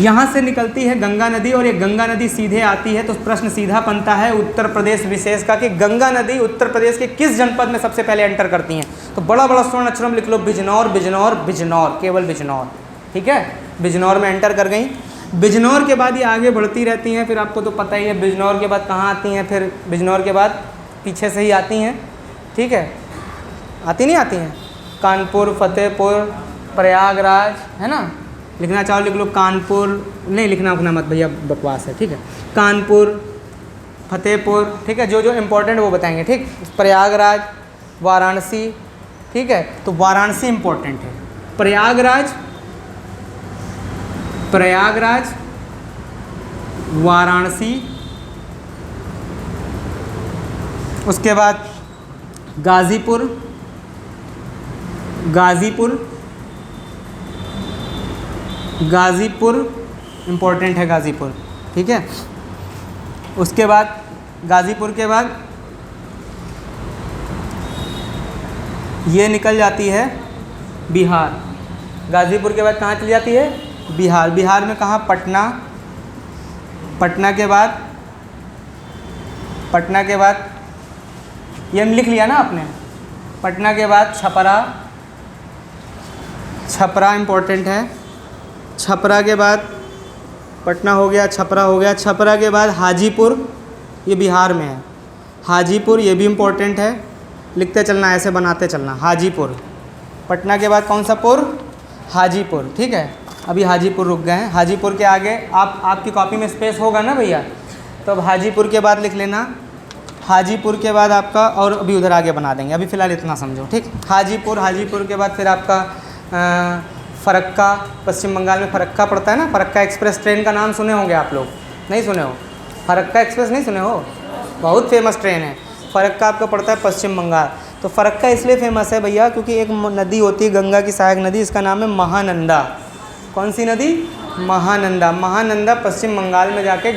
यहाँ से निकलती है गंगा नदी और ये गंगा नदी सीधे आती है, तो प्रश्न सीधा बनता है उत्तर प्रदेश विशेष का कि गंगा नदी उत्तर प्रदेश के किस जनपद में सबसे पहले एंटर करती हैं। तो बड़ा बड़ा स्वर्ण अक्षरों में लिख लो बिजनौर, बिजनौर, बिजनौर, केवल बिजनौर, ठीक है, बिजनौर में एंटर कर गई। बिजनौर के बाद ये आगे बढ़ती रहती हैं, फिर आपको तो पता ही है बिजनौर के बाद कहाँ आती हैं, फिर बिजनौर के बाद पीछे से ही आती हैं, ठीक है, आती नहीं आती हैं, कानपुर, फतेहपुर, प्रयागराज, है ना, लिखना चाहो लिख लो कानपुर, नहीं लिखना उखना मत भैया, बकवास है, ठीक है, कानपुर, फतेहपुर, ठीक है, जो जो इम्पोर्टेंट वो बताएंगे, ठीक, प्रयागराज, वाराणसी, ठीक है, तो वाराणसी इम्पोर्टेंट है, प्रयागराज, प्रयागराज, वाराणसी, उसके बाद गाज़ीपुर, गाज़ीपुर, गाज़ीपुर इम्पोर्टेंट है गाज़ीपुर, ठीक है, उसके बाद गाज़ीपुर के बाद ये निकल जाती है बिहार, गाज़ीपुर के बाद कहाँ चली जाती है, बिहार, बिहार में कहाँ, पटना, पटना के बाद, पटना के बाद ये लिख लिया ना आपने, पटना के बाद छपरा, छपरा इम्पोर्टेंट है, छपरा के बाद पटना हो गया, छपरा हो गया, छपरा के बाद हाजीपुर, ये बिहार में है, हाजीपुर ये भी इम्पोर्टेंट है, लिखते चलना, ऐसे बनाते चलना, हाजीपुर, पटना के बाद कौन सा पुर, हाजीपुर, ठीक है, अभी हाजीपुर रुक गए हैं, हाजीपुर के आगे आपकी कॉपी में स्पेस होगा ना भैया, तो अब हाजीपुर के बाद लिख लेना, हाजीपुर के बाद आपका, और अभी उधर आगे बना देंगे, अभी फ़िलहाल इतना समझो, ठीक, हाजीपुर, हाजीपुर के बाद फिर आपका फरक्का, पश्चिम बंगाल में फरक्का पड़ता है ना, फरक्का एक्सप्रेस ट्रेन का नाम सुने होंगे आप लोग, नहीं सुने हो, फरक्का एक्सप्रेस नहीं सुने हो, बहुत फेमस ट्रेन है, फरक्का आपका पड़ता है पश्चिम बंगाल। तो फरक्का इसलिए फेमस है भैया क्योंकि एक नदी होती है गंगा की सहायक नदी, इसका नाम है महानंदा। कौन सी नदी, महानंदा। महानंदा पश्चिम बंगाल में जाके